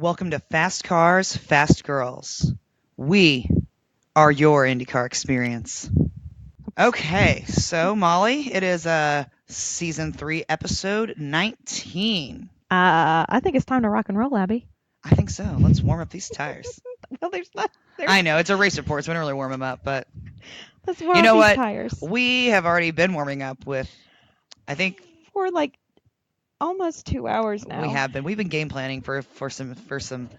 Welcome to Fast Cars, Fast Girls. We are your IndyCar experience. Okay, so Molly, it is season 3, episode 19. I think it's time to rock and roll, Abby. I think so. Let's warm up these tires. Well, there's not. I know, it's a race report, so we don't really warm them up, but Let's warm you up know these what? tires We have already been warming up with, I think for like almost 2 hours now. we have been. We've been game planning for some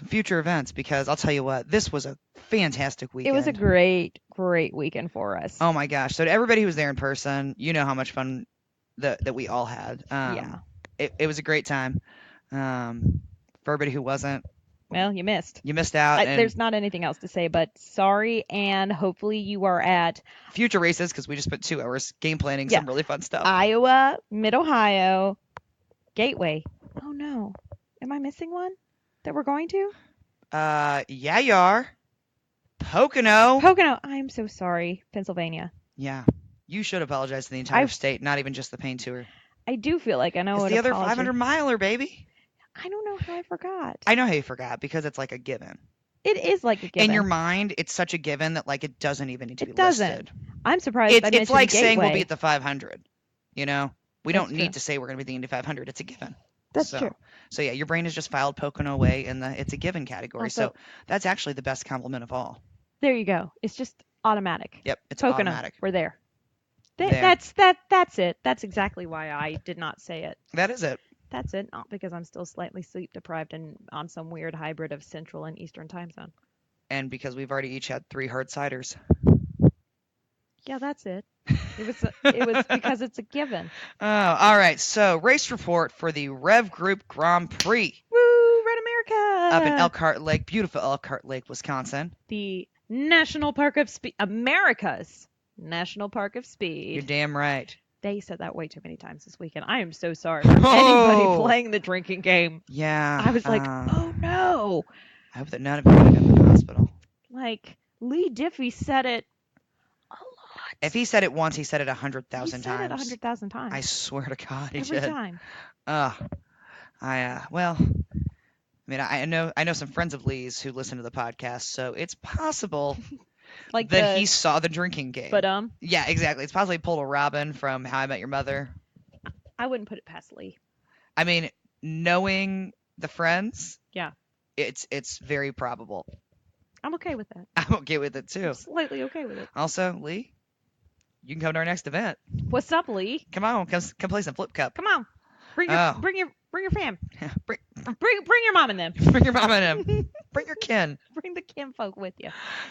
future events because I'll tell you what, this was a fantastic weekend. It was a great weekend for us. Oh my gosh. So to everybody who was there in person, you know how much fun that we all had. Yeah. It was a great time. For everybody who wasn't, Well, you missed. you missed out. And There's not anything else to say, but sorry, and hopefully you are at future races, because we just spent 2 hours game planning some really fun stuff. Iowa, Mid-Ohio, Gateway. Oh no. Am I missing one that we're going to? Yeah, you are. Pocono. I'm so sorry. Pennsylvania. Yeah. You should apologize to the entire state, not even just the paint tour. I do feel like I know It's what the other apology. 500 miler, baby. I don't know how I forgot. I know how you forgot because it's like a given. It is like a given. In your mind, it's such a given that like it doesn't even need to be doesn't. listed. I'm surprised. It's like Gateway. saying we'll be at the 500. You know, we That's don't true. need to say we're going to be at the Indy 500. It's a given. That's true. So yeah, your brain has just filed Pocono away in the it's a given category. Also, so that's actually the best compliment of all. There you go. It's just automatic. Yep, it's Pocono. automatic. We're there. There. That's it. That's exactly why I did not say it. That is it. That's it. Not because I'm still slightly sleep deprived and on some weird hybrid of Central and Eastern time zone. And because we've already each had 3 hard ciders. Yeah, that's it. It was because it's a given. Oh, all right. So race report for the REV Group Grand Prix. Woo, Red America! Up in Elkhart Lake, beautiful Elkhart Lake, Wisconsin. The National Park of Speed, America's National Park of Speed. You're damn right. They said that way too many times this weekend. I am so sorry for anybody playing the drinking game. Yeah. I was like, oh no. I hope that none of you end up in the hospital. Like, Lee Diffie said it a lot. If he said it once, he said it 100,000 times. He said it 100,000 times. I swear to God, he Every did. time. Well, I mean, I know some friends of Lee's who listen to the podcast, so it's possible like that he saw the drinking game. But yeah, exactly. It's possibly he pulled a Robin from How I Met Your Mother. I wouldn't put it past Lee. I mean, knowing the friends, yeah, it's very probable. I'm okay with that. I'm okay with it too. I'm slightly okay with it. Also, Lee, you can come to our next event. What's up, Lee? Come on, come play some Flip Cup. Come on, bring your fam. bring your mom in them. Bring your mom in them. Bring your kin. Bring the kinfolk with you.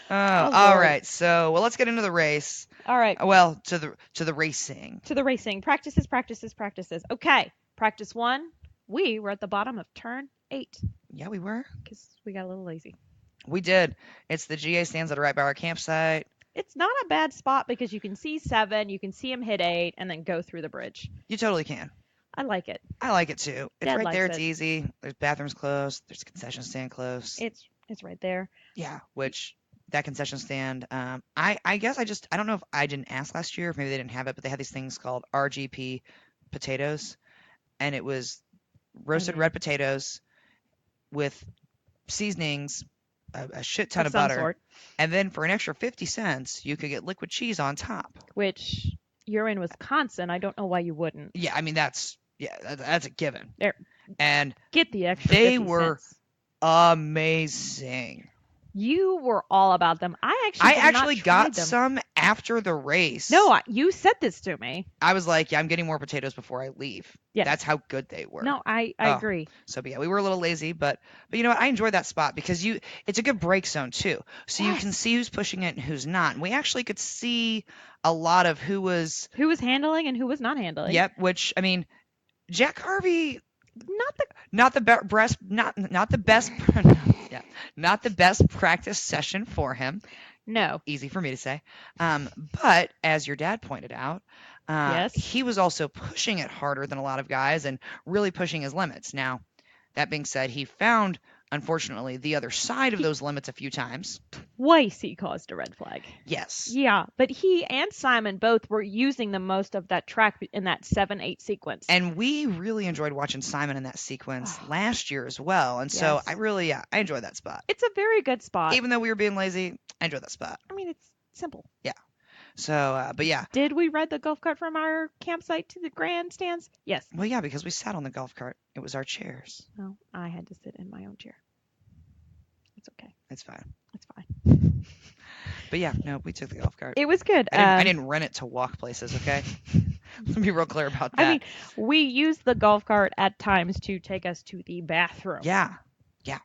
All right. So, let's get into the race. All right. Well, to the racing. To the racing. Practices. Okay. Practice 1. We were at the bottom of turn 8. Yeah, we were. Because we got a little lazy. We did. It's the GA stands that are right by our campsite. It's not a bad spot because you can see 7, you can see him hit 8, and then go through the bridge. You totally can. I like it. I like it too. It's Dad right there. likes It's easy. There's bathrooms close. There's a concession stand close. It's right there. Yeah, which that concession stand, I guess I don't know if I didn't ask last year, if maybe they didn't have it, but they had these things called RGP potatoes, and it was roasted red potatoes with seasonings, a shit ton of butter, sort. And then for an extra 50 cents, you could get liquid cheese on top. Which you're in Wisconsin. I don't know why you wouldn't. Yeah, I mean that's a given. There, and get the extra. They 50 were cents. Amazing. You were all about them. I actually got them. some after the race. No, you said this to me. I was like, yeah, I'm getting more potatoes before I leave. Yeah. That's how good they were. No, I agree. So yeah, we were a little lazy, but you know what? I enjoyed that spot because it's a good break zone too. So you can see who's pushing it and who's not. And we actually could see a lot of who was handling and who was not handling. Yep, which I mean, Jack Harvey not the best practice session for him. No. Easy for me to say. But as your dad pointed out, yes, he was also pushing it harder than a lot of guys and really pushing his limits. Now, that being said, he found unfortunately, the other side of He- those limits a few times. Twice he caused a red flag. Yes. Yeah, but he and Simon both were using the most of that track in that 7-8 sequence. And we really enjoyed watching Simon in that sequence Oh, last year as well. And so yes. I enjoyed that spot. It's a very good spot. Even though we were being lazy, I enjoyed that spot. I mean, it's simple. Yeah. So, but yeah. Did we ride the golf cart from our campsite to the grandstands? Yes. Well, yeah, because we sat on the golf cart. It was our chairs. Well, I had to sit in my own chair. It's okay. It's fine. It's fine. But yeah, no, we took the golf cart. It was good. I didn't rent it to walk places, okay? Let me be real clear about that. I mean, we used the golf cart at times to take us to the bathroom. Yeah. Yeah.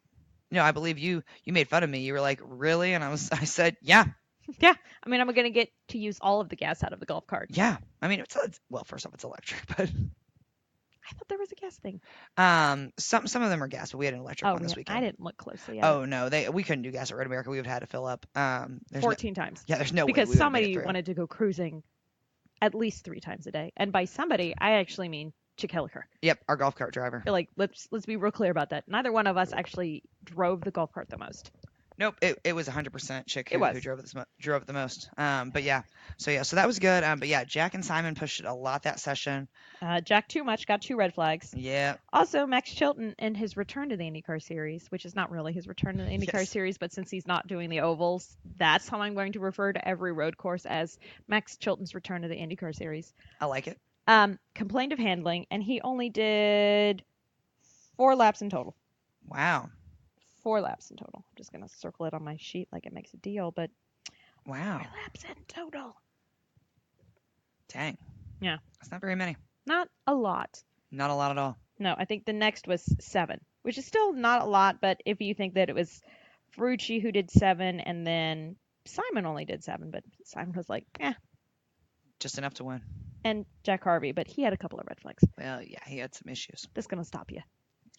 No, I believe you made fun of me. You were like, "Really?" And I said, "Yeah." Yeah. I mean, I'm going to get to use all of the gas out of the golf cart. Yeah. I mean, well, first off, it's electric, but I thought there was a gas thing. some of them are gas, but we had an electric one this weekend. I didn't look closely at it. Oh no, we couldn't do gas at Red America. We would have had to fill up. 14 times. Yeah, there's no way Because we would've made it somebody through. wanted to go cruising at least 3 times a day. And by somebody, I actually mean Chick Hilliker. Yep, our golf cart driver. Like, let's be real clear about that. Neither one of us actually drove the golf cart the most. Nope, it was 100% Chick It was. who drove it the most. But yeah, so that was good. But yeah, Jack and Simon pushed it a lot that session. Jack too much, got 2 red flags. Yeah. Also, Max Chilton in his return to the IndyCar series, which is not really his return to the IndyCar Yes. series, but since he's not doing the ovals, that's how I'm going to refer to every road course as Max Chilton's return to the IndyCar series. I like it. Complained of handling, and he only did 4 laps in total. Wow. 4 laps in total. I'm just going to circle it on my sheet like it makes a deal, but Wow. 4 laps in total. Dang. Yeah. That's not very many. Not a lot. Not a lot at all. No, I think the next was 7, which is still not a lot, but if you think that it was Ferrucci who did 7 and then Simon only did 7, but Simon was like, Just enough to win. and Jack Harvey, but he had a couple of red flags. Well, yeah, he had some issues. That's going to stop you.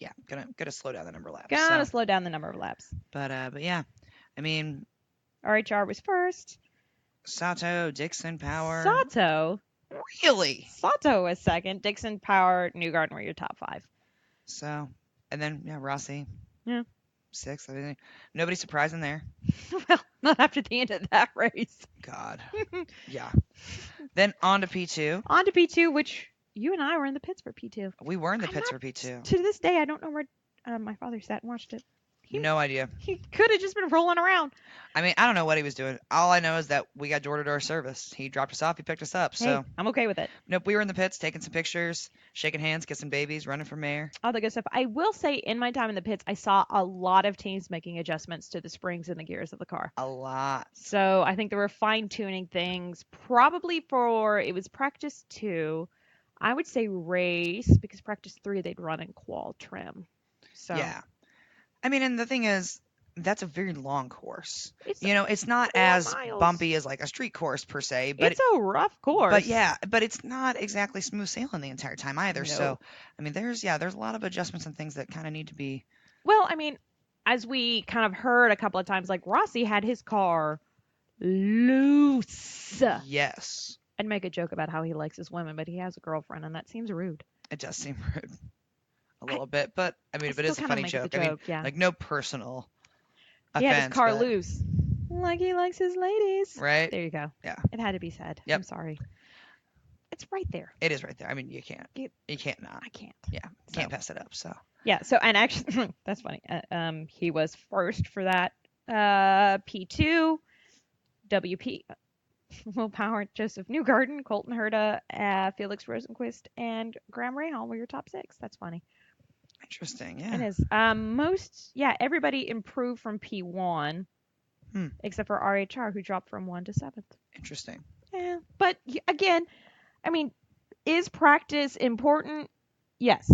Yeah, gonna slow down the number of laps. Gotta so. slow down the number of laps. But yeah, I mean, RHR was first. Sato, Dixon, Power. Sato was second. Dixon, Power, Newgarden were your top 5. So, and then yeah, Rossi. Yeah. 6th. I mean, nobody surprising there. Well, not after the end of that race. God. Yeah. Then on to P2. On to P2, which you and I were in the pits for P2. We were in the I'm pits not- for P2. To this day, I don't know where my father sat and watched it. No idea. He could have just been rolling around. I mean, I don't know what he was doing. All I know is that we got door-to-door service. He dropped us off. He picked us up. Hey, So, I'm okay with it. nope, we were in the pits taking some pictures, shaking hands, kissing babies, running for mayor. All the good stuff. I will say, in my time in the pits, I saw a lot of teams making adjustments to the springs and the gears of the car. A lot. So I think they were fine-tuning things, probably for, it was practice 2. I would say race, because practice 3 they'd run in qual trim. So Yeah. I mean, and the thing is, that's a very long course. it's, It's not 4 as miles. bumpy as like a street course per se, but it's a rough course. but it's not exactly smooth sailing the entire time either. No. So, I mean, there's a lot of adjustments and things that kind of need to be. Well, I mean, as we kind of heard a couple of times, like Rossi had his car loose. Yes, I'd make a joke about how he likes his women, but he has a girlfriend, and that seems rude. it does seem rude a little bit, but I mean, if it is a still kinda funny make joke, the I mean, joke, yeah. like no personal He had his offense, car but- loose. Like he likes his ladies. right? There you go. Yeah. It had to be said. Yep. I'm sorry. It's right there. It is right there. I mean, you can't not. I can't. Yeah, So- can't pass it up. So, Yeah. So, and actually, that's funny. He was first for that P2, WP, Will Power, Joseph Newgarden, Colton Herta, Felix Rosenquist, and Graham Rahal were your top 6. That's funny. interesting. It Yeah. is. Everybody improved from P1, except for RHR, who dropped from 1 to 7th. Interesting. Yeah, but again, I mean, is practice important? Yes.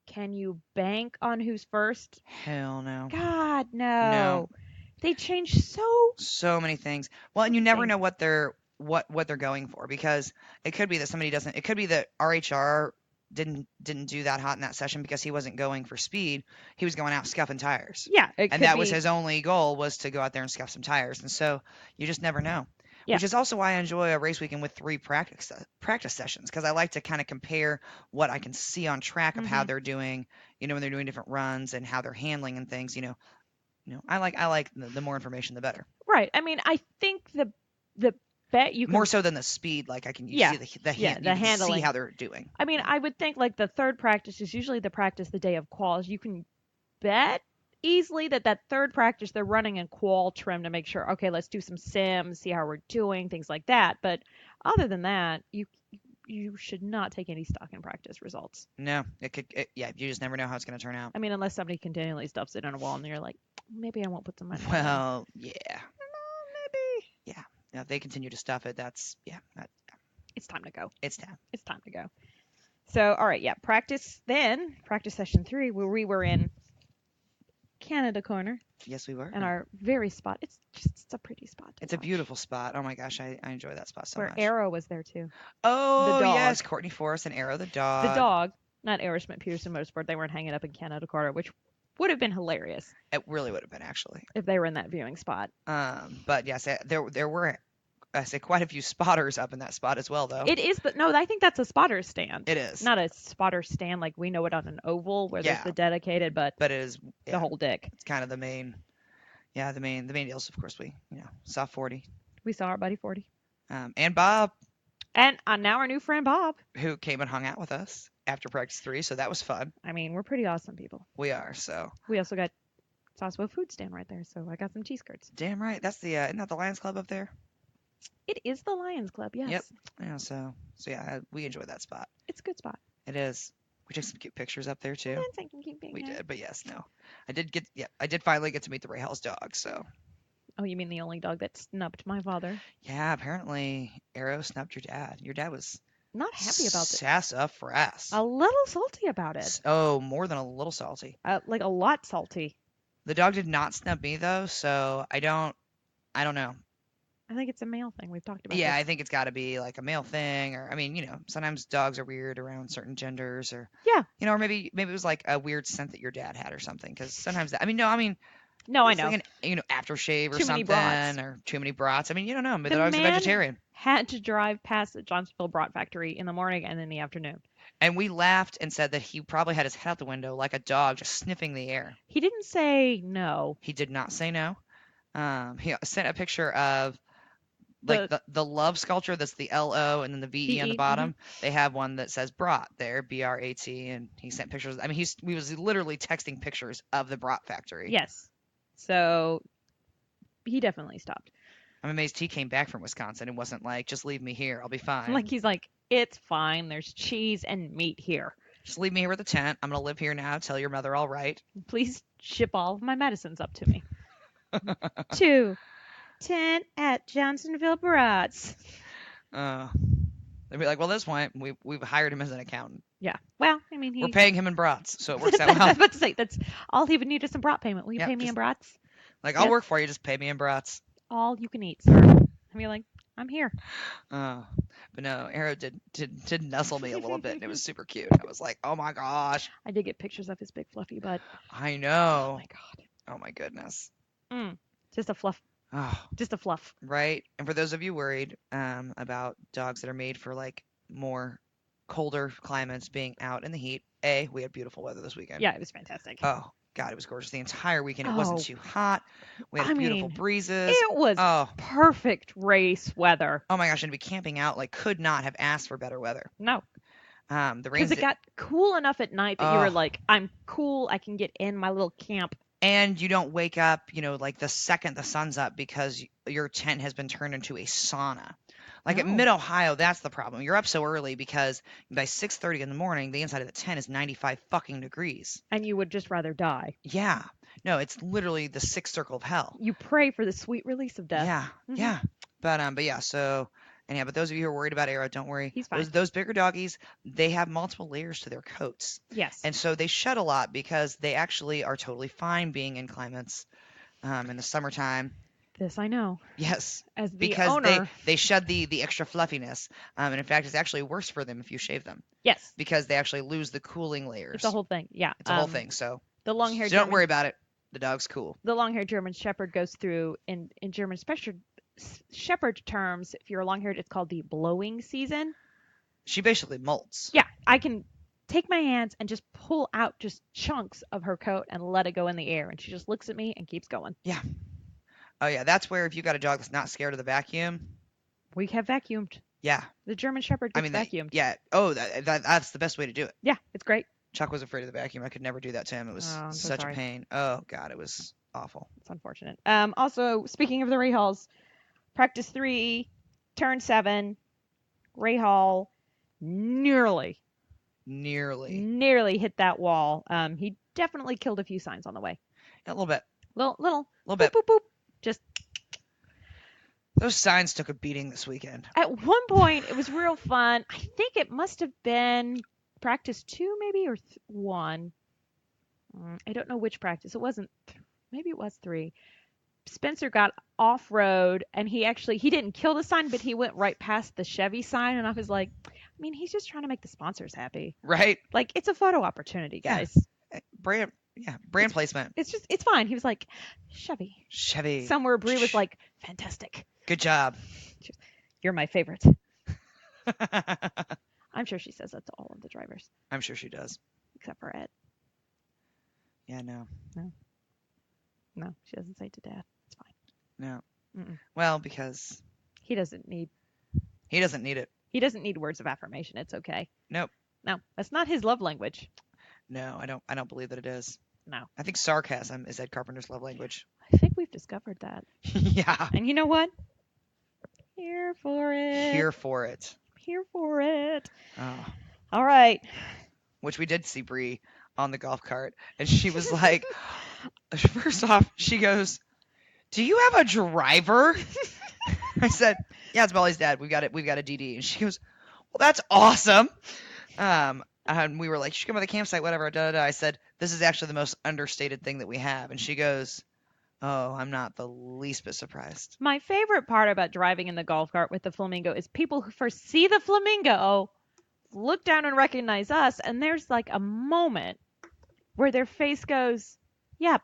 Can you bank on who's first? Hell no. God, no. No. They change So many things. Well, and you never Things. know what they're going for, because it could be that somebody doesn't. It could be that RHR didn't do that hot in that session because he wasn't going for speed. He was going out scuffing tires. Yeah, it And could that was be- his only goal, was to go out there and scuff some tires. And so you just never know. Yeah. which is also why I enjoy a race weekend with 3 practice sessions, because I like to kind of compare what I can see on track of how Mhm. they're doing, when they're doing different runs and how they're handling and things. I like the more information the better. Right. I mean, I think the bet you More can. so than the speed, like you Yeah. see the Yeah. hand, you The can see handling. how they're doing. I mean, Yeah. I would think like the third practice is usually the practice the day of quals. You can bet easily that third practice they're running in qual trim to make sure, okay, let's do some sims, see how we're doing, things like that. But other than that, you should not take any stock in practice results. No, yeah, you just never know how it's going to turn out. I mean, unless somebody continually stuffs it in a wall and you're like, maybe I won't put some money on them. Well, yeah, Maybe yeah. Now, if they continue to stuff it, it's time to go. it's time. It's time to go. So, all right, yeah, practice session 3, where we were in Canada Corner Yes, we were. and our very spot. It's a pretty spot to It's a watch. beautiful spot. Oh my gosh, I enjoy that spot so Where much. Arrow was there too. The Oh dog. yes, Courtney Forrest and Arrow the The dog. dog, not Aerosmith Peterson Motorsport. They weren't hanging up in Canada Corner, which would have been hilarious It really would have been actually. if they were in that viewing spot. But yes, there were, I say, quite a few spotters up in that spot as well, though. It is, but no, I think that's a spotter stand. It is. Not a spotter stand like we know it on an oval where there's Yeah. the dedicated, but But it is the whole dick. It's kind of the main. Yeah, the main deals. Of course, we saw 40. We saw our buddy 40. And Bob, And now our new friend Bob. who came and hung out with us after practice 3, so that was fun. I mean, we're pretty awesome people. We are, so. We also got Sasebo food stand right there, so I got some cheese curds. Damn right. That's isn't that the Lions Club up there? It is the Lions Club, yes. Yep. Yeah, so yeah, we enjoyed that spot. It's a good spot. It is. We took some cute pictures up there too. Yes, I can keep being We there. did, but yes, no. I did finally get to meet the Ray Hall's dog, so. Oh, you mean the only dog that snubbed my father? Yeah, apparently Arrow snubbed your dad. Your dad was Not happy about this. sassafras. A little salty about it. Oh, more than a little salty. Like a lot salty. The dog did not snub me though, so I don't know. I think it's a male thing. We've talked about Yeah, this. I think it's got to be like a male thing, or I mean, sometimes dogs are weird around certain genders, or Yeah. or maybe it was like a weird scent that your dad had or something. Because sometimes No, I it's know. like an aftershave or Too many something, brats. or too many brats. I mean, you don't know. Maybe the The dog's a man- vegetarian. Had to drive past the Johnsonville Brat Factory in the morning and in the afternoon. And we laughed and said that he probably had his head out the window like a dog just sniffing the air. He didn't say no. He did not say no. He sent a picture of like the love sculpture that's the LO and then the VE on the VE, bottom. They have one that says Brat there, BRAT, and he sent pictures. I mean, we was literally texting pictures of the Brat factory. Yes. So he definitely stopped. I'm amazed he came back from Wisconsin and wasn't like, just leave me here, I'll be fine. Like he's like, it's fine. There's cheese and meat here. Just leave me here with a tent. I'm gonna live here now. Tell your mother all right. Please ship all of my medicines up to me. To tent at Johnsonville Brats. They'd be like, well, at this point, we've hired him as an accountant. Yeah. Well, I mean, We're paying him in brats, so it works out I well. was about to say that's all he would need is some brat payment. Will you Yep, pay me in just- brats? Like, I'll Yep. work for you. Just pay me in brats. All you can eat, sir. And be like, I'm here. But no, Arrow did nuzzle me a little bit, and it was super cute. I was like, oh my gosh. I did get pictures of his big fluffy butt. I Oh know. my god. Oh my goodness. Just a fluff. Oh, Just a fluff. right. And for those of you worried about dogs that are made for like more colder climates being out in the heat, we had beautiful weather this weekend. Yeah, it was fantastic. Oh God, it was gorgeous the entire weekend. It wasn't Oh. too hot. We had I beautiful mean, breezes. It was Oh, perfect race weather. oh my gosh, and to be camping out, like, could not have asked for better weather. No, The rain. because it got cool enough at night that you were Oh. like, I'm cool. I can get in my little camp. And you don't wake up, like the second the sun's up because your tent has been turned into a sauna. Like at No. Mid-Ohio, that's the problem. You're up so early because by 6:30 in the morning, the inside of the tent is 95 fucking degrees. And you would just rather die. Yeah. No, it's literally the sixth circle of hell. You pray for the sweet release of death. Yeah. Mhm. Yeah. But yeah, so and yeah, but those of you who are worried about Arrow, don't worry. He's fine. Those bigger doggies, they have multiple layers to their coats. Yes. And so they shed a lot because they actually are totally fine being in climates in the summertime. This I know. Yes, As the because owner. they shed the extra fluffiness. And in fact, it's actually worse for them if you shave them Yes. because they actually lose the cooling layers. It's a whole thing. Yeah. It's a whole thing. So The long-haired don't German, worry about it. The dog's cool. the long-haired German Shepherd goes through in German shepherd terms, if you're long-haired, it's called the blowing season. She basically molts. Yeah, I can take my hands and just pull out just chunks of her coat and let it go in the air, and she just looks at me and keeps going. Yeah. Oh yeah, that's where if you got a dog that's not scared of the vacuum. We have vacuumed. Yeah. The German Shepherd gets vacuumed. Yeah. Oh, that's the best way to do it. Yeah, it's great. Chuck was afraid of the vacuum. I could never do that to him. It was I'm so such sorry. a pain. Oh God, it was awful. It's unfortunate. Also, speaking of the Rahals, practice 3, turn 7, Rahal nearly hit that wall. He definitely killed a few signs on the way. Yeah, a little bit. Little Little bit. boop, boop. Just those signs took a beating this weekend. at one point, it was real fun. I think it must have been practice 2, maybe, or 1. I don't know which practice. It wasn't. Maybe it was 3. Spencer got off road and he didn't kill the sign, but he went right past the Chevy sign, and I was like, I mean, he's just trying to make the sponsors happy. Right? Like, it's a photo opportunity, guys. Brand placement. It's fine. He was like, Chevy. Somewhere Brie was like, fantastic. Good job. You're my favorite. I'm sure she says that to all of the drivers. I'm sure she does. Except for Ed. Yeah, no. No, she doesn't say it to Dad. It's fine. No. Mm-mm. Well, because he doesn't need it. He doesn't need words of affirmation. It's okay. Nope. No, that's not his love language. No, I don't believe that it is. No. I think sarcasm is Ed Carpenter's love language. I think we've discovered that. Yeah. And you know what? Here for it. Here for it. Oh. All right. Which we did see Bree on the golf cart, and she was like, first off, she goes, "Do you have a driver?" I said, "Yeah, it's Molly's dad. We've got a DD." And she goes, "Well, that's awesome." And we were like, "You should come to the campsite, whatever." I said, "This is actually the most understated thing that we have." And she goes, "Oh, I'm not the least bit surprised." My favorite part about driving in the golf cart with the flamingo is people who first see the flamingo look down and recognize us, and there's like a moment where their face goes, "Yep.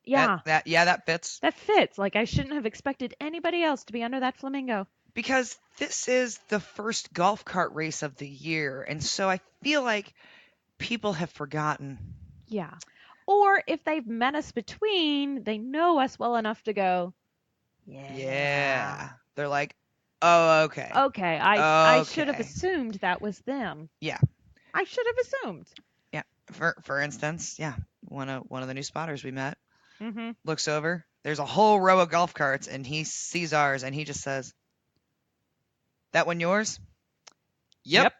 Yeah. That fits. That fits. Like, I shouldn't have expected anybody else to be under that flamingo." Because this is the first golf cart race of the year, and so I feel like people have forgotten. Yeah. Or if they've met us between, they know us well enough to go, Yeah. They're like, "Oh, okay." Okay, I should have assumed that was them. Yeah. I should have assumed. Yeah. For instance, yeah, one of the new spotters we met Mm-hmm. looks over. There's a whole row of golf carts, and he sees ours, and he just says, "That one yours?" Yep.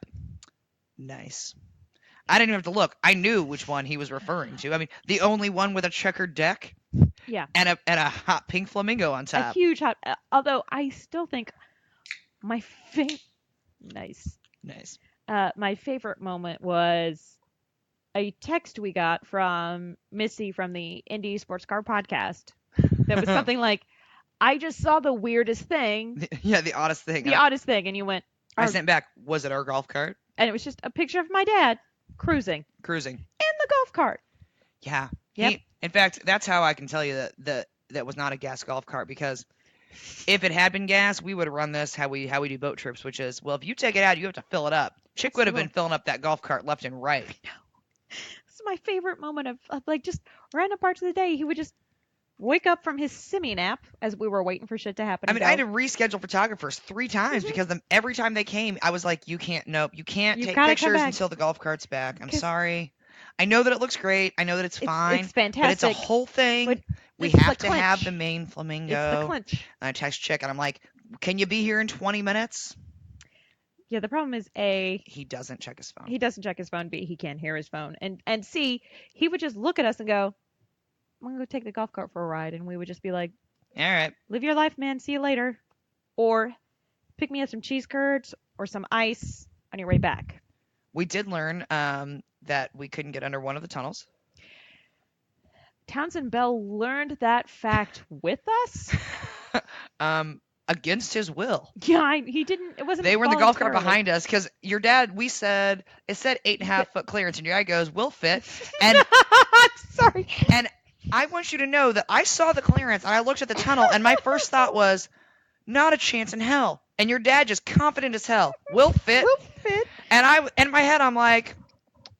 Nice. I didn't even have to look. I knew which one he was referring to. I mean, the only one with a checkered deck. Yeah. And a hot pink flamingo on top. A huge hot. Although I still think my nice. My favorite moment was a text we got from Missy from the Indy Sports Car podcast. That was something like, "I just saw the weirdest thing." Yeah, the oddest thing. The oddest thing, and you went. I sent back. Was it our golf cart? And it was just a picture of my dad cruising in the golf cart. Yeah. Yep. In fact, that's how I can tell you that was not a gas golf cart, because if it had been gas, we would have run this how we do boat trips, which is, well, if you take it out, you have to fill it up. Chick would have been filling up that golf cart left and right. I know. This is my favorite moment of like just random parts of the day. He would just wake up from his semi nap as we were waiting for shit to happen. I mean, I had to reschedule photographers 3 times because every time they came, I was like, you can't take pictures until the golf cart's back. I'm sorry. I know that it looks great. I know that it's fine. It's fantastic. But it's a whole thing. We have to have the main flamingo. It's the clinch. And I text Chick, and I'm like, "Can you be here in 20 minutes?" Yeah, the problem is A, he doesn't check his phone. He doesn't check his phone. B, he can't hear his phone. And C, he would just look at us and go, "I'm going to go take the golf cart for a ride." And we would just be like, "All right. Live your life, man. See you later." Or pick me up some cheese curds or some ice on your way back. We did learn that we couldn't get under one of the tunnels. Townsend Bell learned that fact with us. Against his will. Yeah, he didn't. It wasn't. They were in the golf cart behind us because your dad. We said it said 8.5 foot clearance, and your dad goes, "We'll fit." And sorry. And I want you to know that I saw the clearance and I looked at the tunnel and my first thought was, not a chance in hell. And your dad just confident as hell. We'll fit. We'll fit. And in my head, I'm like,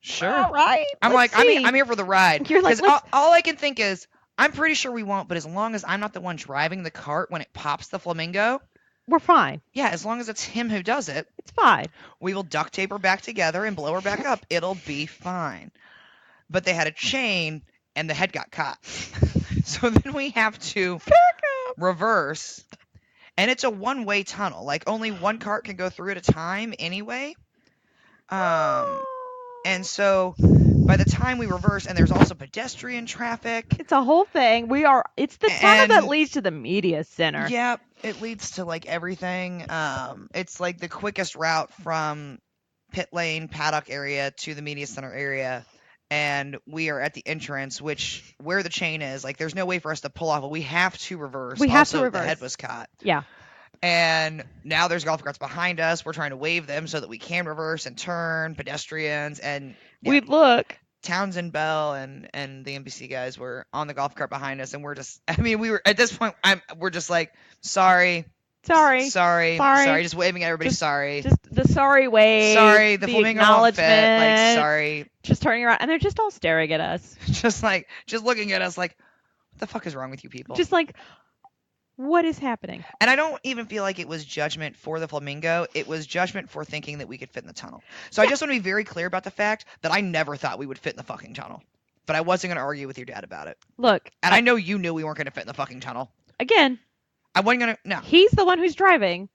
sure. All right. I'm let's like, see. I'm here for the ride. You're like, Because all I can think is, I'm pretty sure we won't, but as long as I'm not the one driving the cart when it pops the flamingo, we're fine. yeah, as long as it's him who does it, It's fine. we will duct tape her back together and blow her back up. It'll be fine. But they had a chain and the head got caught. So then we have to reverse. And it's a one-way tunnel. Like only one cart can go through at a time anyway. And so by the time we reverse, and there's also pedestrian traffic. It's a whole thing. It's the tunnel that leads to the media center. Yep, it leads to like everything. It's like the quickest route from pit lane paddock area to the media center area. And we are at the entrance, where the chain is, like there's no way for us to pull off, but we have to reverse. We have also, to reverse. The head was caught. Yeah. And now there's golf carts behind us. We're trying to wave them so that we can reverse and turn, pedestrians. And yeah, We'd look. Townsend Bell and the NBC guys were on the golf cart behind us. And we're just, I mean, we were at this point, we're just like, sorry. Just waving at everybody, sorry. Just the sorry wave. Sorry, the flamingo won't fit. Like, sorry. Just turning around. And they're just all staring at us. just looking at us like, what the fuck is wrong with you people? Just like, what is happening? And I don't even feel like it was judgment for the flamingo. It was judgment for thinking that we could fit in the tunnel. So I just want to be very clear about the fact that I never thought we would fit in the fucking tunnel. But I wasn't going to argue with your dad about it. Look. And I know you knew we weren't going to fit in the fucking tunnel. Again. I wasn't going to, no. He's the one who's driving.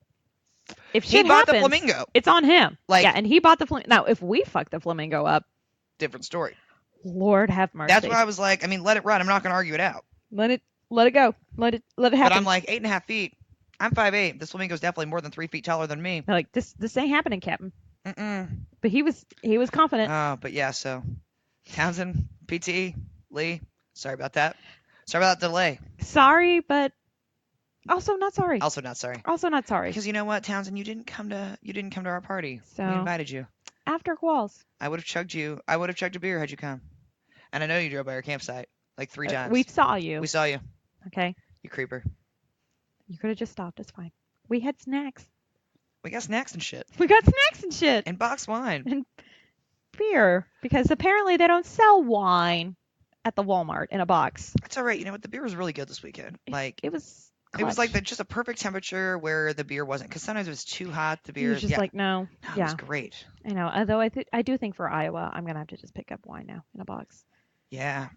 If shit he bought happens, the flamingo. It's on him. Like, yeah, and he bought the flamingo. Now, if we fuck the flamingo up. Different story. Lord have mercy. That's why I was like, I mean, let it run. I'm not going to argue it out. Let it go. Let it happen. But I'm like 8.5 feet. I'm 5'8". This flamingo's definitely more than 3 feet taller than me. They're like, this ain't happening, Captain. Mm-mm. But he was confident. But yeah, so Townsend, PT, Lee, sorry about that. Sorry about that delay. Sorry, but also not sorry. Also not sorry. Because you know what, Townsend, you didn't come to our party. So we invited you. After Qualls. I would have chugged a beer had you come. And I know you drove by our campsite like 3 times. We saw you. We saw you. Okay. You creeper. You could have just stopped. It's fine. We had snacks. We got snacks and shit. And box wine. And beer. Because apparently they don't sell wine at the Walmart in a box. That's all right. You know what? The beer was really good this weekend. Like it was clutch. It was like just a perfect temperature where the beer wasn't. Because sometimes it was too hot. The beer. It was just like, no. It was great. I know. Although I do think for Iowa, I'm going to have to just pick up wine now in a box. Yeah.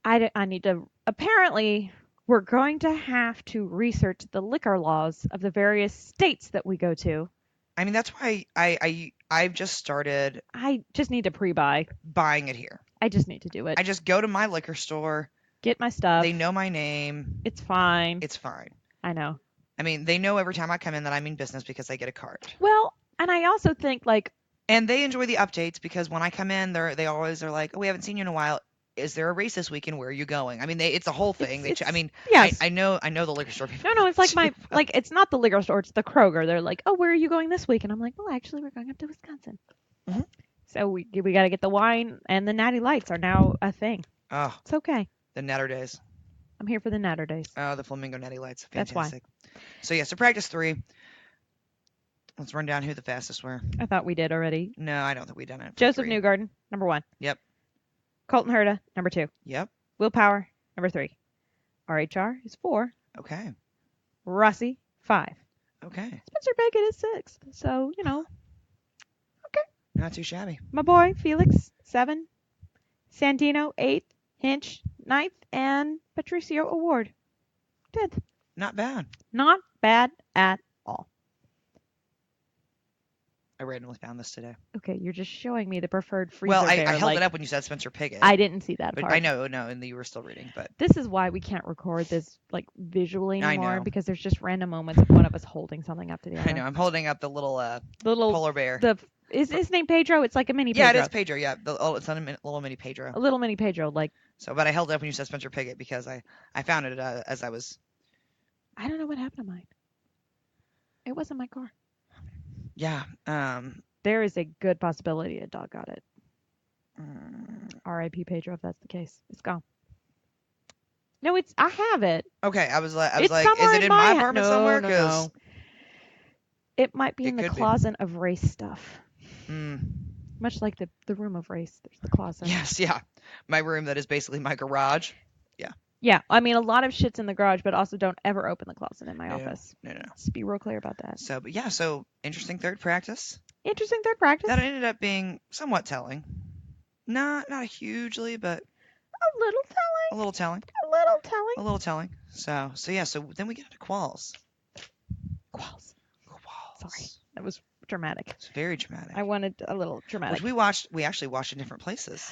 I need to. Apparently, we're going to have to research the liquor laws of the various states that we go to. I mean, that's why I've just started. I just need to pre-buy. Buying it here. I just need to do it. I just go to my liquor store. Get my stuff. They know my name. It's fine. It's fine. I know. I mean, they know every time I come in that I mean business because I get a card. Well, and I also think like. And they enjoy the updates because when I come in, they always are like, "Oh, we haven't seen you in a while. Is there a race this weekend? Where are you going?" I mean, it's a whole thing. Yes. I know the liquor store people. No, it's like like it's not the liquor store, it's the Kroger. They're like, "Oh, where are you going this week?" And I'm like, "Well, actually, we're going up to Wisconsin." Mm-hmm. So we got to get the wine, and the Natty Lights are now a thing. Oh, it's okay. The Natter Days. I'm here for the Natter Days. Oh, the Flamingo Natty Lights. Fantastic. That's why. So yeah, so practice 3. Let's run down who the fastest were. I thought we did already. No, I don't think we've done it. Joseph Newgarden, number 1. Yep. Colton Herta, number 2. Yep. Will Power, number 3. RHR is 4. Okay. Rossi, 5. Okay. Spencer Bacon is 6. So, okay. Not too shabby. My boy, Felix, 7. Santino, 8. Hinch, 9th. And Patricio Award, 10th. Not bad. Not bad at all. I randomly found this today. Okay, you're just showing me the preferred freezer. Well, I bear, held it up when you said Spencer Piggott. I didn't see that part. I know, no, and you were still reading, but this is why we can't record this like visually anymore. I know. Because there's just random moments of one of us holding something up to the other. I know. I'm holding up the little polar bear. Is his name Pedro? It's like a mini Pedro. Yeah, it is Pedro. Yeah, it's a little mini Pedro. A little mini Pedro, like. So, but I held it up when you said Spencer Piggott because I found it as I was. I don't know what happened to mine. It wasn't my car. Yeah. There is a good possibility a dog got it. R.I.P. Pedro, if that's the case. It's gone. No, I have it. Okay, I was It's like, is somewhere it in in my my apartment no, somewhere? no, Because no. It might be it in the could be. closet of race stuff. Mm. Much like the room of race, there's the closet. Yes, yeah. My room that is basically my garage. Yeah. Yeah, I mean a lot of shit's in the garage, but also don't ever open the closet in my No, office. no, no, no. Let's be real clear about that. So, but yeah, so interesting third practice. Interesting third practice. That ended up being somewhat telling. Not hugely, but A little a telling. little telling. A little telling. A little telling. So yeah, so then we get into quals. Qualls. Sorry, Quals. that was dramatic. It's very dramatic. I wanted a little Which dramatic. we actually watched in different places.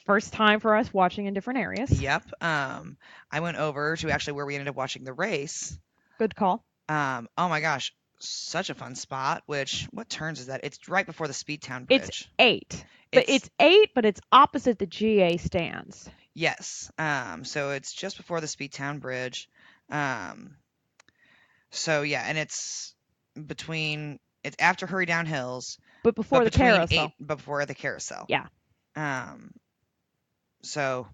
First time for us watching in different areas. Yep. I went over to actually where we ended up watching the race. Good call. Oh my gosh, such a fun spot. What turns is that? It's right before the Speedtown It's Bridge. 8. But It's it's 8, but it's opposite the GA stands. yes. So it's just before the Speedtown Bridge. Um, so yeah, and it's after Hurry Down Hills, But before the carousel. but before the carousel. Yeah. Um, so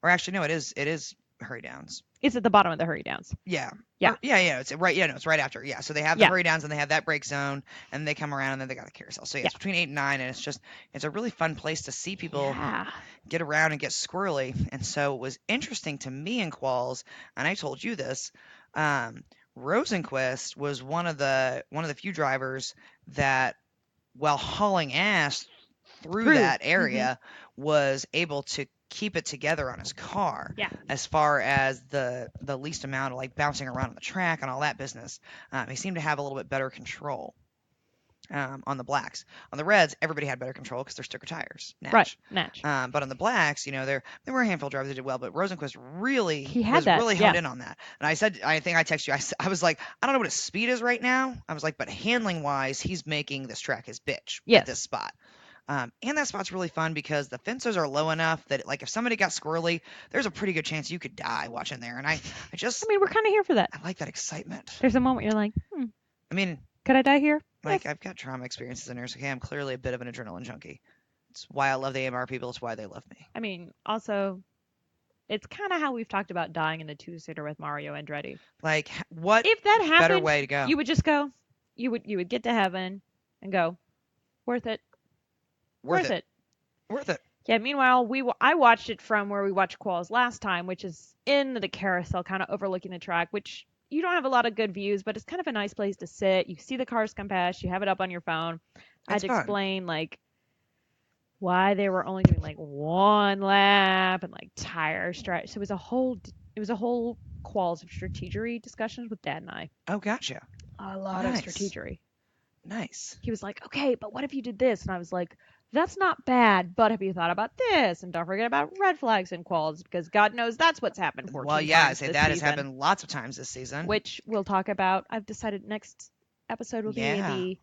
or actually no, it is Hurry Downs. It's at the bottom of the hurry downs. Yeah. Yeah. Yeah, it's right. Yeah, no, it's right after. Yeah, so they have the Yeah. hurry downs and they have that break zone, and they come around and then they got the carousel. So yeah, it's between 8 and 9, and it's a really fun place to see people Yeah. get around and get squirrely. And so it was interesting to me in quals, and I told you this. Rosenquist was one of the few drivers that, while hauling ass through that area, was able to keep it together on his car. Yeah. As far as the least amount of like bouncing around on the track and all that business, he seemed to have a little bit better control. On the blacks, on the reds, everybody had better control because they're sticker tires. Natch. Right. Natch. But on the blacks, there were a handful of drivers that did well, but Rosenquist really He had that, really yeah. honed in on that. And I think I texted you. I was like, I don't know what his speed is right now. I was like, but handling wise, he's making this track his bitch Yes. at this spot. And that spot's really fun because the fences are low enough that, like, if somebody got squirrely, there's a pretty good chance you could die watching there. And I mean, we're kind of here for that. I like that excitement. There's a moment you're like, I mean, could I die here? like, Yes. I've got trauma experiences in there, so okay, I'm clearly a bit of an adrenaline junkie. It's why I love the AMR people. It's why they love me. I mean, also, it's kind of how we've talked about dying in the two-seater with Mario Andretti. Like, what If that happened, better way to go? you would just go, you would get to heaven and go, worth it. Worth it. Worth it. Yeah, meanwhile, I watched it from where we watched quals last time, which is in the carousel, kind of overlooking the track, which you don't have a lot of good views, but it's kind of a nice place to sit. You see the cars come past, you have it up on your phone. I had to explain, like, why they were only doing, like, one lap and, like, tire stretch. So it was a whole quals of strategery discussions with Dad and I. Oh, gotcha. A lot of strategery. Nice. He was like, okay, but what if you did this? And I was like, that's not bad, but have you thought about this? And don't forget about red flags and quals, because God knows that's what's happened 14 Well, yeah, I times say this that has season, happened lots of times this season. which we'll talk about. I've decided next episode will be Yeah. the